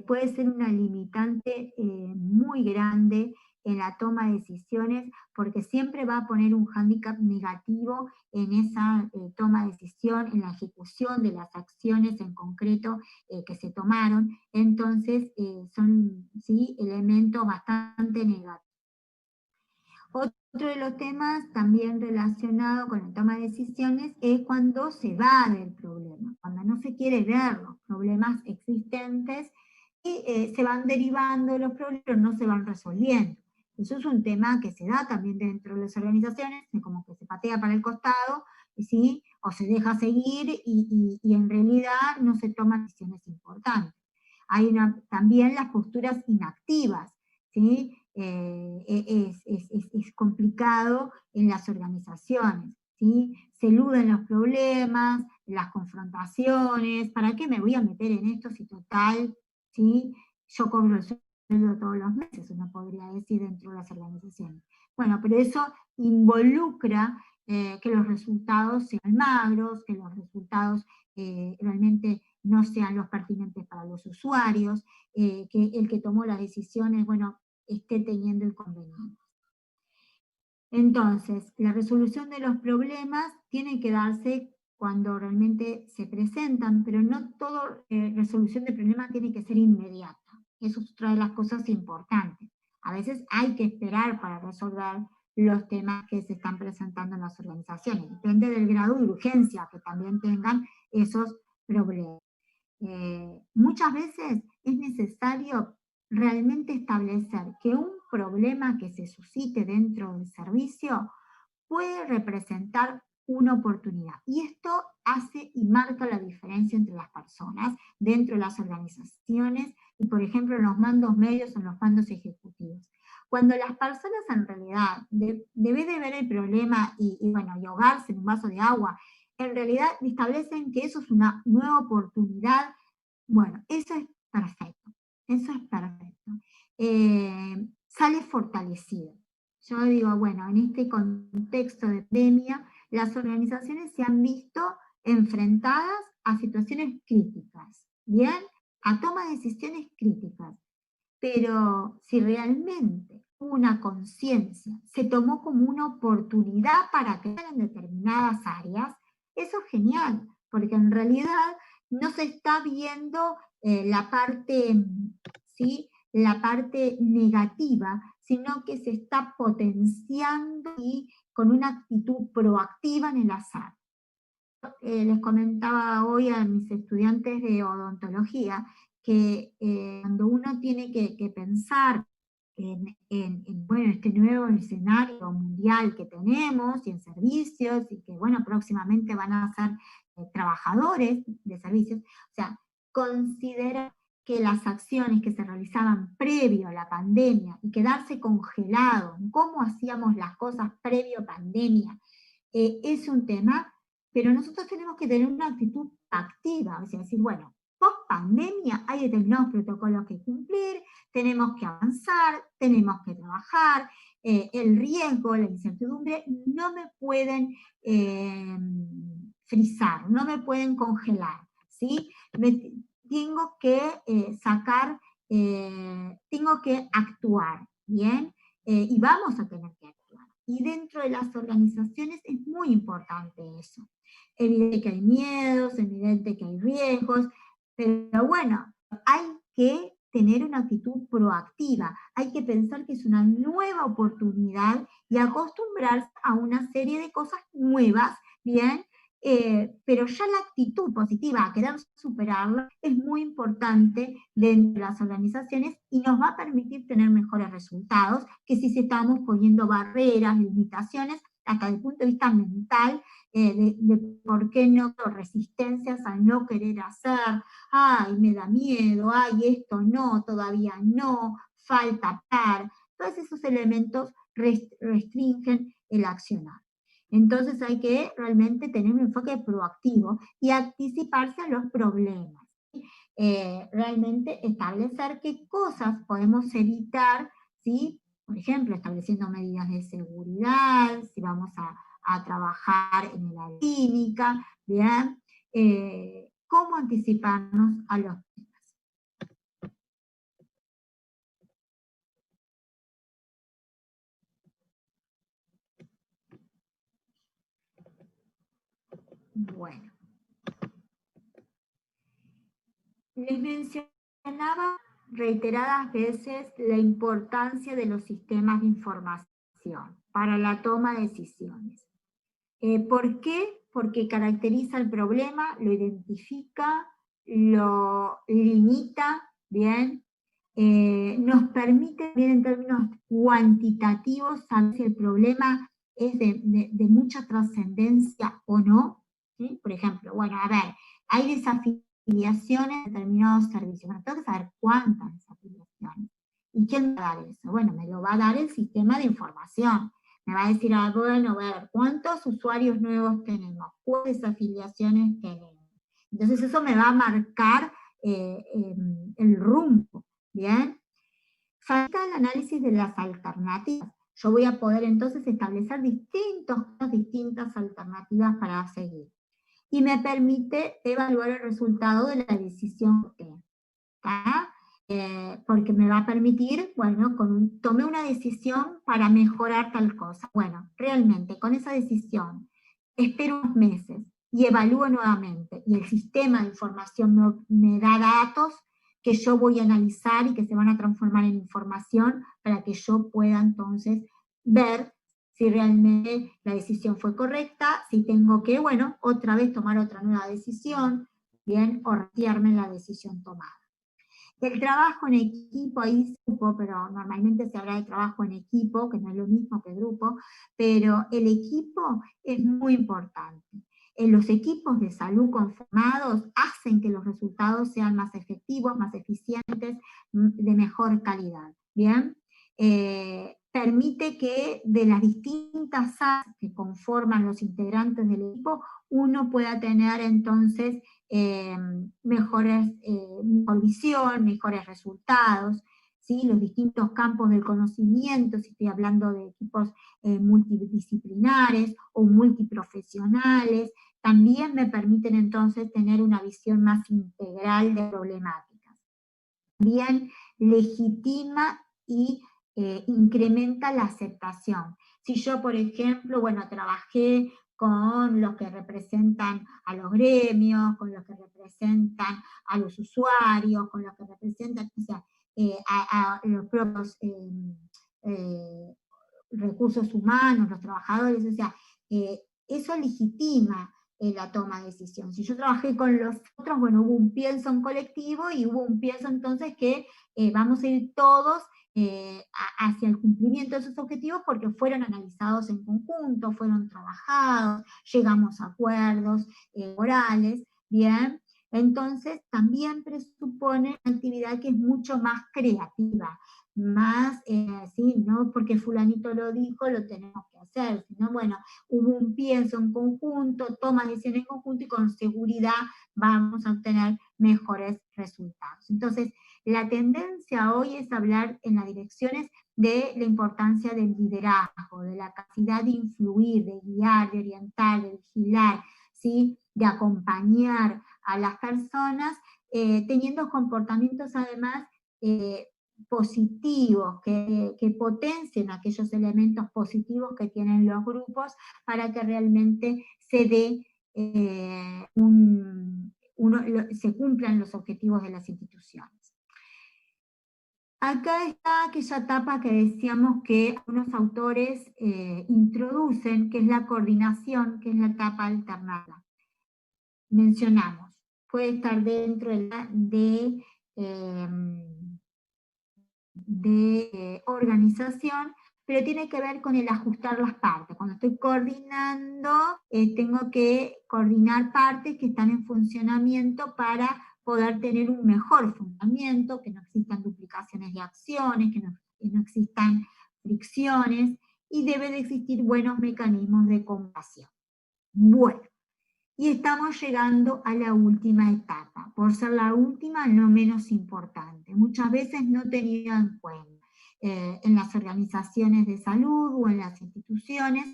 puede ser una limitante muy grande en la toma de decisiones, porque siempre va a poner un hándicap negativo en esa toma de decisión, en la ejecución de las acciones en concreto que se tomaron. Entonces son, ¿sí?, elementos bastante negativos. Otro de los temas también relacionado con la toma de decisiones es cuando se va del problema, cuando no se quiere ver los problemas existentes y se van derivando los problemas, pero no se van resolviendo. Eso es un tema que se da también dentro de las organizaciones, como que se patea para el costado, ¿sí?, o se deja seguir y en realidad no se toman decisiones importantes. Hay también las posturas inactivas, ¿sí? Es complicado en las organizaciones, ¿sí? Se eluden los problemas, las confrontaciones. ¿Para qué me voy a meter en esto si total, ¿sí?, yo cobro el sueldo todos los meses? Uno podría decir dentro de las organizaciones. Bueno, pero eso involucra que los resultados sean magros, que los resultados realmente no sean los pertinentes para los usuarios, que el que tomó las decisiones, bueno, esté teniendo inconvenientes. Entonces, la resolución de los problemas tiene que darse cuando realmente se presentan, pero no toda resolución de problemas tiene que ser inmediata. Eso es otra de las cosas importantes. A veces hay que esperar para resolver los temas que se están presentando en las organizaciones. Depende del grado de urgencia que también tengan esos problemas. Muchas veces es necesario realmente establecer que un problema que se suscite dentro del servicio puede representar una oportunidad. Y esto hace y marca la diferencia entre las personas, dentro de las organizaciones, y por ejemplo en los mandos medios o en los mandos ejecutivos. Cuando las personas en realidad, debe de ver el problema y ahogarse en un vaso de agua, en realidad establecen que eso es una nueva oportunidad Bueno, eso es perfecto, eso es perfecto. Sale fortalecido. Yo digo, bueno, en este contexto de pandemia, las organizaciones se han visto enfrentadas a situaciones críticas, ¿bien? A toma de decisiones críticas. Pero si realmente una conciencia se tomó como una oportunidad para crecer en determinadas áreas, eso es genial, porque en realidad no se está viendo la parte, ¿sí?, la parte negativa, sino que se está potenciando y con una actitud proactiva en el azar. Les comentaba hoy a mis estudiantes de odontología que cuando uno tiene que pensar bueno, este nuevo escenario mundial que tenemos y en servicios, y que bueno, próximamente van a ser trabajadores de servicios, o sea, considerar que las acciones que se realizaban previo a la pandemia y quedarse congelado en cómo hacíamos las cosas previo a pandemia, es un tema, pero nosotros tenemos que tener una actitud activa, o sea, decir, bueno, post pandemia hay determinados protocolos que cumplir, tenemos que avanzar, tenemos que trabajar, el riesgo, la incertidumbre no me pueden frizar, no me pueden congelar, ¿sí? Tengo que sacar, tengo que actuar, ¿bien? Y vamos a tener que actuar. Y dentro de las organizaciones es muy importante eso. Evidente que hay miedos, evidente que hay riesgos, pero bueno, hay que tener una actitud proactiva, hay que pensar que es una nueva oportunidad y acostumbrarse a una serie de cosas nuevas, ¿bien? Pero ya la actitud positiva a querer superarla es muy importante dentro de las organizaciones y nos va a permitir tener mejores resultados que si estamos poniendo barreras, limitaciones, hasta desde el punto de vista mental, de por qué no, resistencias al no querer hacer, ay, me da miedo, ay, esto no, todavía no, falta par. Todos esos elementos restringen el accionar. Entonces hay que realmente tener un enfoque proactivo y anticiparse a los problemas. Realmente establecer qué cosas podemos evitar, ¿sí? Por ejemplo, estableciendo medidas de seguridad, si vamos a trabajar en la clínica, ¿bien? ¿Cómo anticiparnos a los temas? Bueno. Les mencionaba reiteradas veces la importancia de los sistemas de información para la toma de decisiones. ¿Por qué? Porque caracteriza el problema, lo identifica, lo limita, ¿bien? Nos permite, bien en términos cuantitativos, saber si el problema es de mucha trascendencia o no, ¿sí? Por ejemplo, bueno, a ver, hay desafiliaciones de determinados servicios. Bueno, tengo que saber cuántas desafiliaciones. ¿Y quién me va a dar eso? Bueno, me lo va a dar el sistema de información. Me va a decir, bueno, a ver, ¿cuántos usuarios nuevos tenemos? ¿Cuántas afiliaciones tenemos? Entonces eso me va a marcar el rumbo, ¿bien? Falta el análisis de las alternativas. Yo voy a poder entonces establecer distintas alternativas para seguir. Y me permite evaluar el resultado de la decisión que ¿está? Porque me va a permitir, bueno, tomé una decisión para mejorar tal cosa. Bueno, realmente con esa decisión espero unos meses y evalúo nuevamente, y el sistema de información me da datos que yo voy a analizar y que se van a transformar en información para que yo pueda entonces ver si realmente la decisión fue correcta, si tengo que, bueno, otra vez tomar otra nueva decisión, bien, o retirarme en la decisión tomada. El trabajo en equipo, ahí es grupo, pero normalmente se habla de trabajo en equipo, que no es lo mismo que grupo, pero el equipo es muy importante. Los equipos de salud conformados hacen que los resultados sean más efectivos, más eficientes, de mejor calidad, ¿bien? Permite que de las distintas áreas que conforman los integrantes del equipo, uno pueda tener entonces mejor visión, mejores resultados, ¿sí? Los distintos campos del conocimiento, si estoy hablando de equipos multidisciplinares o multiprofesionales, también me permiten entonces tener una visión más integral de problemáticas. También legitima y incrementa la aceptación. Si yo, por ejemplo, bueno, trabajé con los que representan a los gremios, con los que representan a los usuarios, con los que representan, o sea, a los propios recursos humanos, los trabajadores, o sea, eso legitima la toma de decisión. Si yo trabajé con los otros, bueno, hubo un pienso en colectivo y hubo un pienso entonces que vamos a ir todos hacia el cumplimiento de esos objetivos porque fueron analizados en conjunto, fueron trabajados, llegamos a acuerdos orales, ¿bien? Entonces también presupone una actividad que es mucho más creativa, más, sí, no porque fulanito lo dijo, lo tenemos que hacer, sino bueno, hubo un pienso en conjunto, toma decisiones en conjunto y con seguridad vamos a obtener mejores resultados. Entonces, la tendencia hoy es hablar en las direcciones de la importancia del liderazgo, de la capacidad de influir, de guiar, de orientar, de vigilar, ¿sí? De acompañar a las personas, teniendo comportamientos además positivos, que potencien aquellos elementos positivos que tienen los grupos para que realmente se dé se cumplan los objetivos de las instituciones. Acá está aquella etapa que decíamos que algunos autores introducen, que es la coordinación, que es la etapa alternada. Mencionamos, puede estar dentro de organización, pero tiene que ver con el ajustar las partes. Cuando estoy coordinando, tengo que coordinar partes que están en funcionamiento para poder tener un mejor fundamento, que no existan duplicaciones de acciones, que no existan fricciones, y debe de existir buenos mecanismos de compasión. Bueno, y estamos llegando a la última etapa, por ser la última no menos importante, muchas veces no tenida en cuenta en las organizaciones de salud o en las instituciones,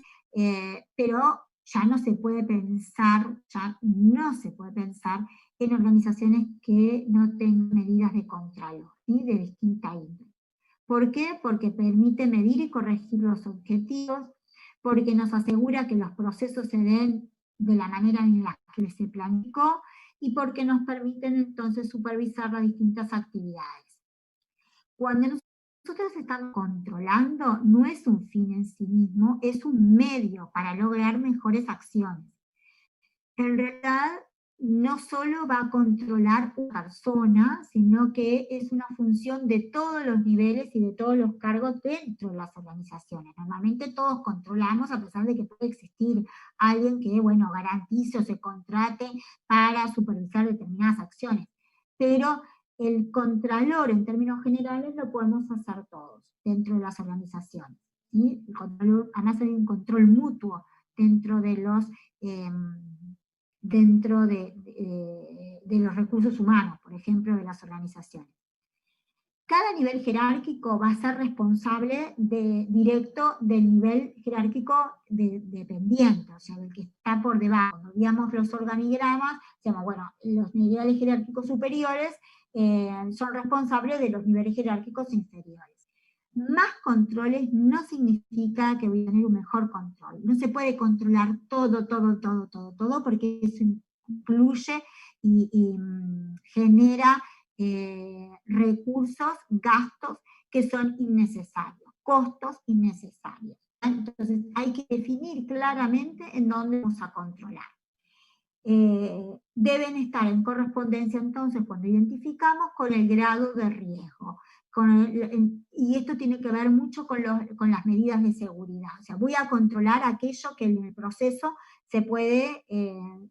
pero ya no se puede pensar en organizaciones que no tengan medidas de control, ¿sí? De distinta índole. ¿Por qué? Porque permite medir y corregir los objetivos, porque nos asegura que los procesos se den de la manera en la que se planificó, y porque nos permiten entonces supervisar las distintas actividades. Cuando nosotros estamos controlando, no es un fin en sí mismo, es un medio para lograr mejores acciones. En realidad, no solo va a controlar una persona, sino que es una función de todos los niveles y de todos los cargos dentro de las organizaciones. Normalmente todos controlamos, a pesar de que puede existir alguien que, bueno, garantice o se contrate para supervisar determinadas acciones. Pero el contralor, en términos generales, lo podemos hacer todos dentro de las organizaciones, ¿sí? El control, además hay un control mutuo dentro de los los recursos humanos, por ejemplo, de las organizaciones. Cada nivel jerárquico va a ser responsable directo del nivel jerárquico dependiente, o sea, del que está por debajo. Cuando veíamos los organigramas, decíamos, bueno, los niveles jerárquicos superiores son responsables de los niveles jerárquicos inferiores. Más controles no significa que voy a tener un mejor control. No se puede controlar todo, porque eso incluye y genera recursos, gastos que son innecesarios, costos innecesarios. Entonces hay que definir claramente en dónde vamos a controlar. Deben estar en correspondencia entonces cuando identificamos con el grado de riesgo. Y esto tiene que ver mucho con las medidas de seguridad. O sea, voy a controlar aquello que en el proceso se puede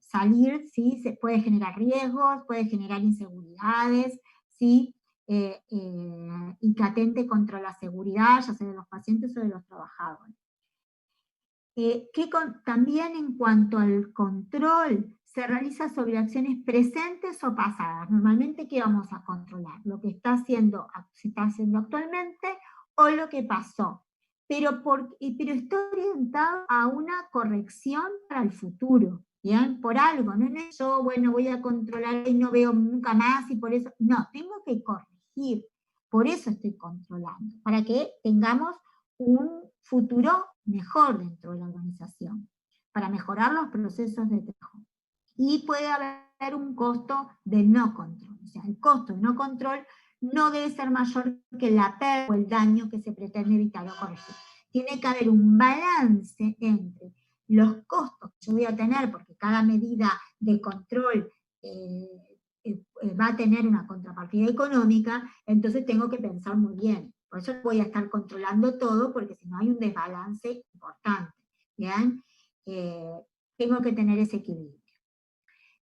salir, ¿sí? Se puede generar riesgos, puede generar inseguridades, ¿sí? Y que atente contra la seguridad, ya sea de los pacientes o de los trabajadores. También en cuanto al control, se realiza sobre acciones presentes o pasadas. Normalmente, ¿qué vamos a controlar? Lo que se está haciendo actualmente o lo que pasó. Pero está orientado a una corrección para el futuro, ¿bien? Por algo, no es yo, bueno, voy a controlar y no veo nunca más y por eso, no, tengo que corregir, por eso estoy controlando, para que tengamos un futuro mejor dentro de la organización, para mejorar los procesos de trabajo. Y puede haber un costo de no control, o sea, el costo de no control no debe ser mayor que la pérdida o el daño que se pretende evitar o corregir. Tiene que haber un balance entre los costos que yo voy a tener, porque cada medida de control va a tener una contrapartida económica, entonces tengo que pensar muy bien. Por eso voy a estar controlando todo, porque si no hay un desbalance importante. ¿Bien? Tengo que tener ese equilibrio.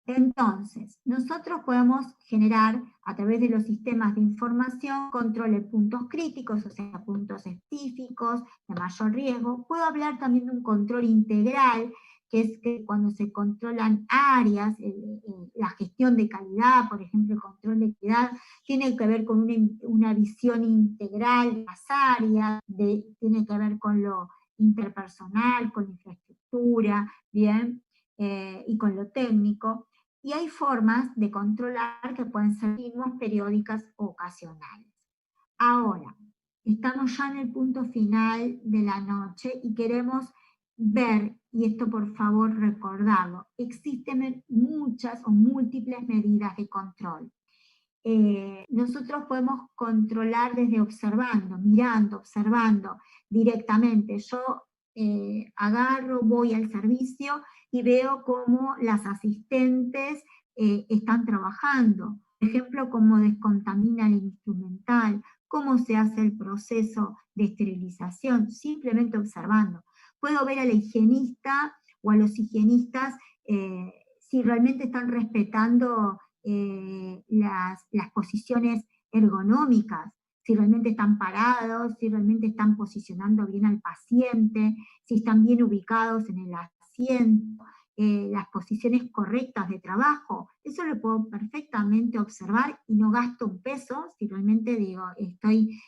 Entonces, nosotros podemos generar, a través de los sistemas de información, control de puntos críticos, o sea, puntos específicos de mayor riesgo. Puedo hablar también de un control integral, que es que cuando se controlan áreas, la gestión de calidad, por ejemplo, el control de equidad, tiene que ver con una visión integral de las áreas, tiene que ver con lo interpersonal, con la infraestructura, ¿bien? Y con lo técnico. Y hay formas de controlar que pueden ser continuas, periódicas o ocasionales. Ahora, estamos ya en el punto final de la noche y queremos ver, y esto por favor recordarlo, existen muchas o múltiples medidas de control. Nosotros podemos controlar desde observando, mirando, observando directamente. Yo agarro, voy al servicio y veo cómo las asistentes están trabajando. Por ejemplo, cómo descontaminan el instrumental, cómo se hace el proceso de esterilización, simplemente observando. Puedo ver a la higienista o a los higienistas si realmente están respetando las posiciones ergonómicas, si realmente están parados, si realmente están posicionando bien al paciente, si están bien ubicados en el asiento, las posiciones correctas de trabajo. Eso lo puedo perfectamente observar y no gasto un peso si realmente digo, estoy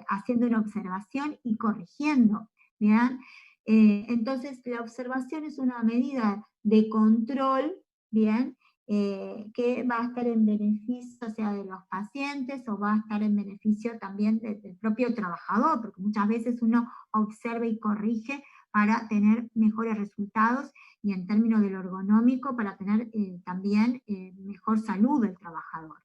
haciendo una observación y corrigiendo. ¿Bien? Entonces la observación es una medida de control, ¿bien? Que va a estar en beneficio, sea de los pacientes, o va a estar en beneficio también del propio trabajador, porque muchas veces uno observa y corrige para tener mejores resultados, y en términos de lo ergonómico, para tener también mejor salud del trabajador.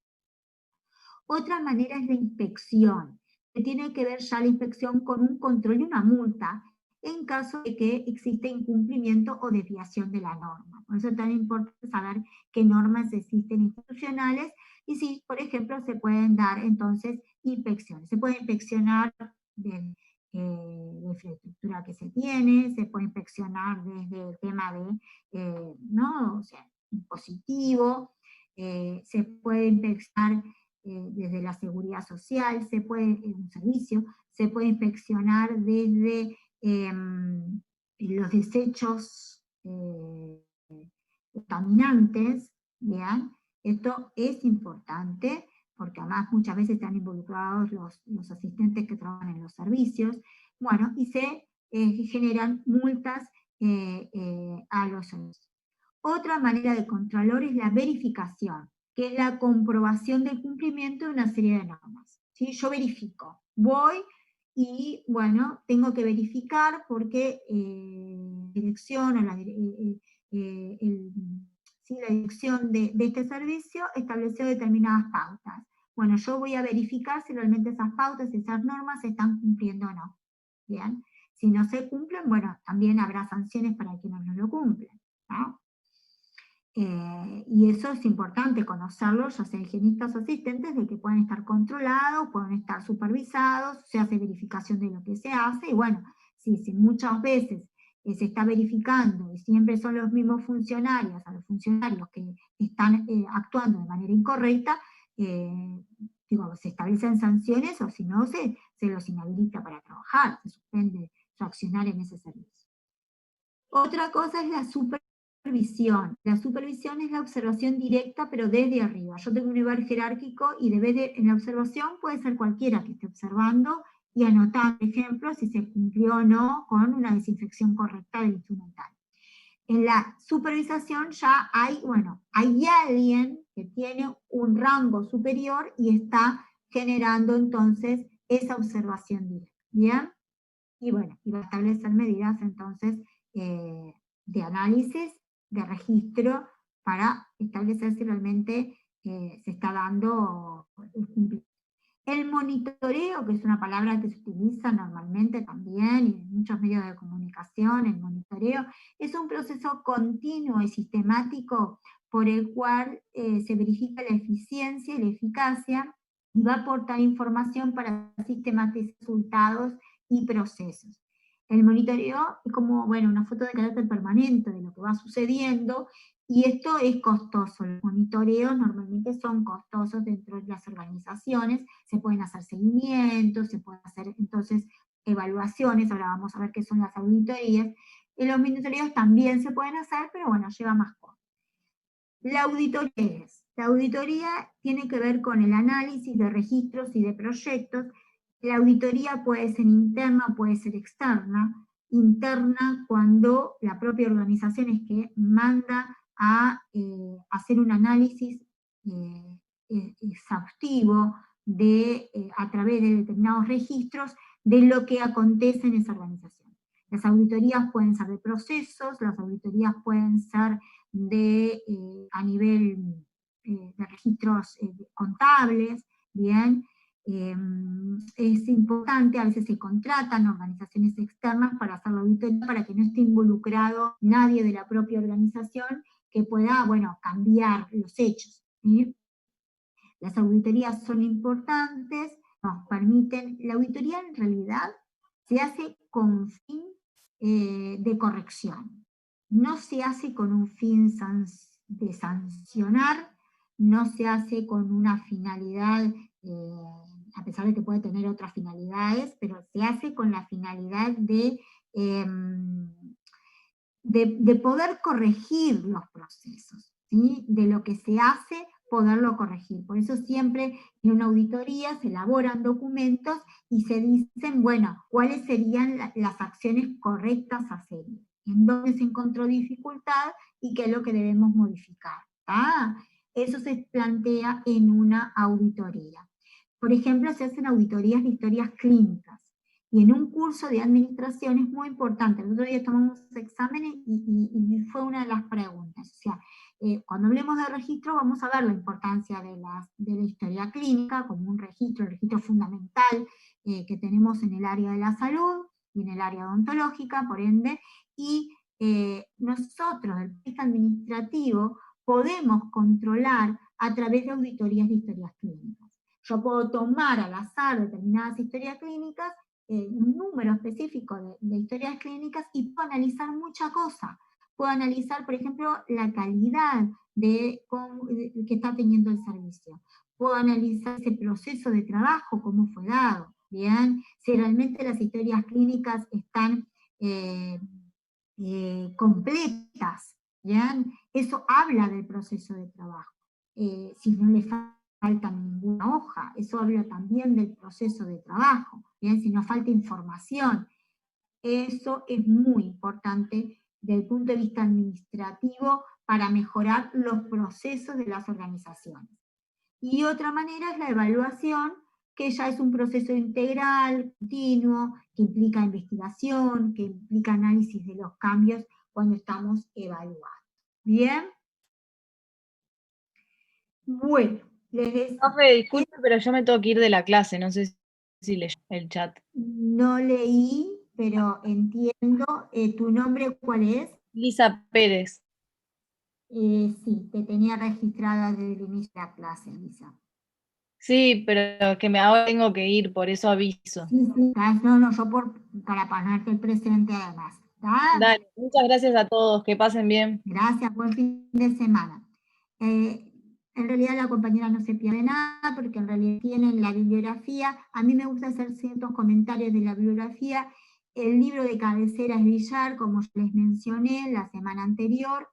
Otra manera es la inspección, que tiene que ver ya la inspección con un control y una multa, en caso de que exista incumplimiento o desviación de la norma. Por eso es tan importante saber qué normas existen institucionales y si, por ejemplo, se pueden dar entonces inspecciones. Se puede inspeccionar de la infraestructura que se tiene, se puede inspeccionar desde el tema de, ¿no? O sea, impositivo, se puede inspeccionar desde la seguridad social, se puede, un servicio, se puede inspeccionar desde los desechos contaminantes, ¿bien? Esto es importante, porque además muchas veces están involucrados los asistentes que trabajan en los servicios, bueno, y se generan multas a los servicios. Otra manera de controlar es la verificación, que es la comprobación del cumplimiento de una serie de normas. ¿Sí? Yo verifico, voy y, bueno, tengo que verificar porque la dirección o la dirección de este servicio estableció determinadas pautas. Bueno, yo voy a verificar si realmente esas pautas, esas normas se están cumpliendo o no. Bien, si no se cumplen, bueno, también habrá sanciones para quienes no lo cumplen, ¿no? Y eso es importante conocerlo, ya sea higienistas o asistentes, de que pueden estar controlados, pueden estar supervisados, se hace verificación de lo que se hace, y bueno, si muchas veces se está verificando y siempre son los mismos funcionarios, a los funcionarios que están actuando de manera incorrecta, digo, se establecen sanciones, o si no, se los inhabilita para trabajar, se suspende su accionar en ese servicio. Otra cosa es la supervisión supervisión. La supervisión es la observación directa, pero desde arriba. Yo tengo un nivel jerárquico y en la observación puede ser cualquiera que esté observando y anotar, por ejemplo, si se cumplió o no con una desinfección correcta del instrumental. En la supervisación ya hay alguien que tiene un rango superior y está generando entonces esa observación directa. ¿Bien? Y bueno, y va a establecer medidas entonces de análisis, de registro, para establecer si realmente se está dando el cumplimiento. El monitoreo, que es una palabra que se utiliza normalmente también y en muchos medios de comunicación, el monitoreo es un proceso continuo y sistemático por el cual se verifica la eficiencia y la eficacia y va a aportar información para sistematizar resultados y procesos. El monitoreo es como, una foto de carácter permanente de lo que va sucediendo, y esto es costoso. Los monitoreos normalmente son costosos dentro de las organizaciones, se pueden hacer seguimientos, se pueden hacer entonces evaluaciones, ahora vamos a ver qué son las auditorías, y los monitoreos también se pueden hacer, pero lleva más costo. La auditoría tiene que ver con el análisis de registros y de proyectos. La auditoría puede ser interna, puede ser externa. Interna cuando la propia organización es que manda a hacer un análisis exhaustivo a través de determinados registros de lo que acontece en esa organización. Las auditorías pueden ser de procesos, las auditorías pueden ser a nivel de registros contables, ¿bien? Es importante, a veces se contratan organizaciones externas para hacer la auditoría, para que no esté involucrado nadie de la propia organización que pueda, cambiar los hechos, ¿sí? Las auditorías son importantes, nos permiten, la auditoría en realidad se hace con fin de corrección, no se hace con un fin de sancionar, no se hace con una finalidad, a pesar de que puede tener otras finalidades, pero se hace con la finalidad de poder corregir los procesos, ¿sí? De lo que se hace, poderlo corregir. Por eso siempre en una auditoría se elaboran documentos y se dicen, cuáles serían las acciones correctas a seguir, en dónde se encontró dificultad y qué es lo que debemos modificar. Eso se plantea en una auditoría. Por ejemplo, se hacen auditorías de historias clínicas. Y en un curso de administración es muy importante. El otro día tomamos exámenes y fue una de las preguntas. O sea, cuando hablemos de registro vamos a ver la importancia de la historia clínica como un registro, el registro fundamental que tenemos en el área de la salud y en el área odontológica, por ende, y nosotros, el punto administrativo, podemos controlar a través de auditorías de historias clínicas. Yo puedo tomar al azar determinadas historias clínicas, un número específico de historias clínicas, y puedo analizar mucha cosa. Puedo analizar, por ejemplo, la calidad que está teniendo el servicio. Puedo analizar ese proceso de trabajo, cómo fue dado, ¿bien? Si realmente las historias clínicas están completas, ¿bien? Eso habla del proceso de trabajo. Si no le falta ninguna hoja, eso habla también del proceso de trabajo, ¿bien? Si no falta información, eso es muy importante desde el punto de vista administrativo para mejorar los procesos de las organizaciones. Y otra manera es la evaluación, que ya es un proceso integral, continuo, que implica investigación, que implica análisis de los cambios cuando estamos evaluando. ¿Bien? Bueno. Profe, disculpe, pero yo me tengo que ir de la clase, no sé si leyó el chat. No leí, pero entiendo. ¿Tu nombre cuál es? Lisa Pérez. Sí, te tenía registrada desde el inicio de la clase, Lisa. Sí, pero que ahora tengo que ir, por eso aviso. Sí, no, yo para ponerte el presente además. Dale, muchas gracias a todos, que pasen bien. Gracias, buen fin de semana. En realidad la compañera no se pierde nada, porque en realidad tienen la bibliografía. A mí me gusta hacer ciertos comentarios de la bibliografía. El libro de cabecera es Villar, como les mencioné la semana anterior.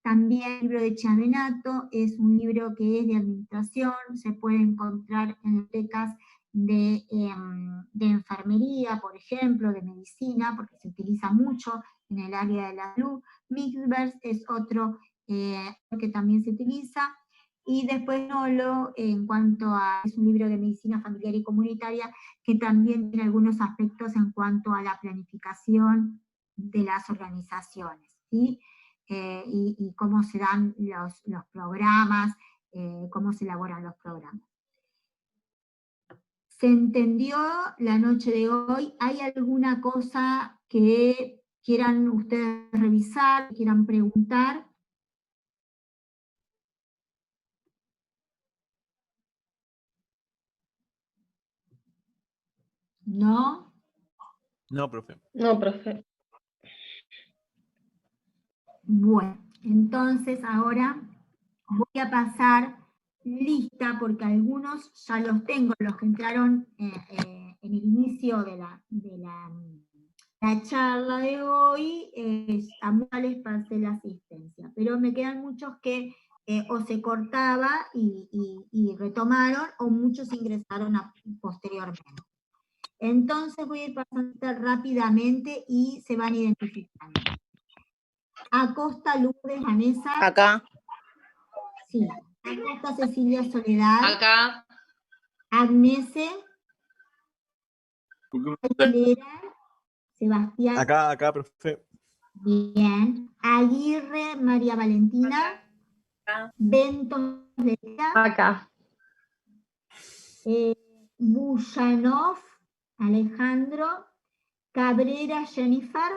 También el libro de Chiavenato es un libro que es de administración, se puede encontrar en bibliotecas de enfermería, por ejemplo, de medicina, porque se utiliza mucho en el área de la salud. Mixverse es otro que también se utiliza. Y después Nolo, en cuanto a, es un libro de medicina familiar y comunitaria, que también tiene algunos aspectos en cuanto a la planificación de las organizaciones, ¿sí? Y cómo se dan los programas, cómo se elaboran los programas. ¿Se entendió la noche de hoy? ¿Hay alguna cosa que quieran ustedes revisar, quieran preguntar? ¿No? No, profe. No, profe. Bueno, entonces ahora voy a pasar lista, porque algunos ya los tengo, los que entraron en el inicio de la charla de hoy, a muchos les pasé la asistencia, pero me quedan muchos que o se cortaba y retomaron, o muchos ingresaron posteriormente. Entonces voy a ir pasando rápidamente y se van identificando. Acosta Lourdes Vanessa. Acá. Sí. Acosta Cecilia Soledad. Acá. Agnese. Aguilera. Sebastián. Acá, profe. Bien. Aguirre María Valentina. Acá. Bentos Lecha. Acá. Buyanov Alejandro. Cabrera Jennifer.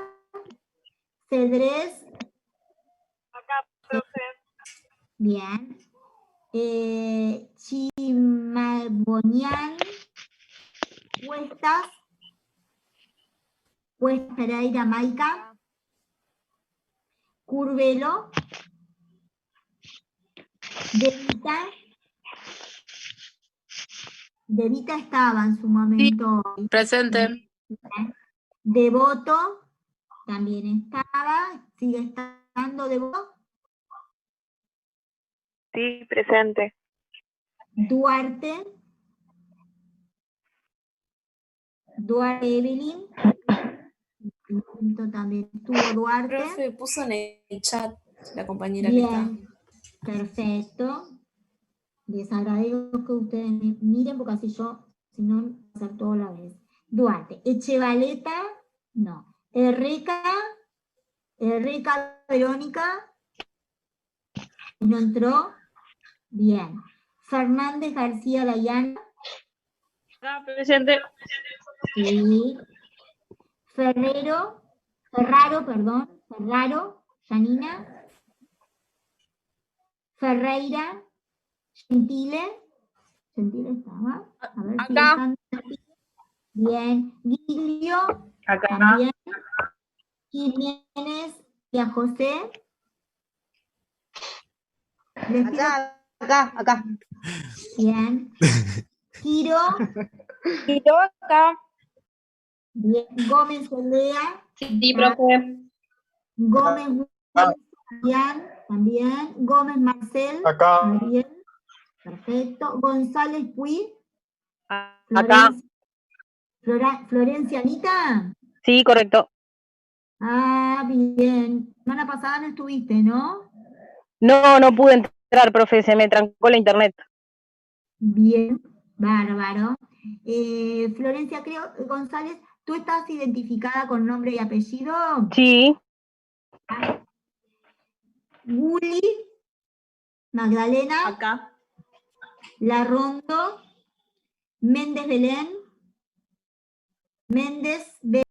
Cedrés. Acá, profe. Bien. Chimabonian. Cuestas. Cuestas Pereira Maica. Curvelo. Devita estaba en su momento. Sí, presente. Devoto también estaba. ¿Sigue estando Devoto? Sí, presente. Duarte. Duarte Evelyn. También estuvo Duarte. Profe, puso en el chat la compañera Bien, que está. perfecto. Les agradezco que ustedes me miren, porque así yo, si no, voy a hacer todo a la vez. Duarte. Echevaleta, no. Erreca Verónica, ¿no entró? Bien. Fernández García Dayana. Acá, presente. Sí. Ferraro, Janina. Ferreira, Gentile estaba. A ver si Acá. están. Bien. Giglio, Acá. también. Jiménez y a José. Les pido. Acá. Bien. Quiro. Quito acá. Bien. Gómez Olea. Sí, profe. Gómez también. Gómez Marcel. Acá. Bien. Perfecto. González Puy. Acá. Florencia Anita. Sí, correcto. Ah, bien. Semana pasada no estuviste, ¿no? No pude entrar, profe, se me trancó la internet. Bien, bárbaro. Florencia, González, ¿tú estás identificada con nombre y apellido? Sí. Guli, Magdalena. Acá. Larrondo, Méndez Belén. Méndez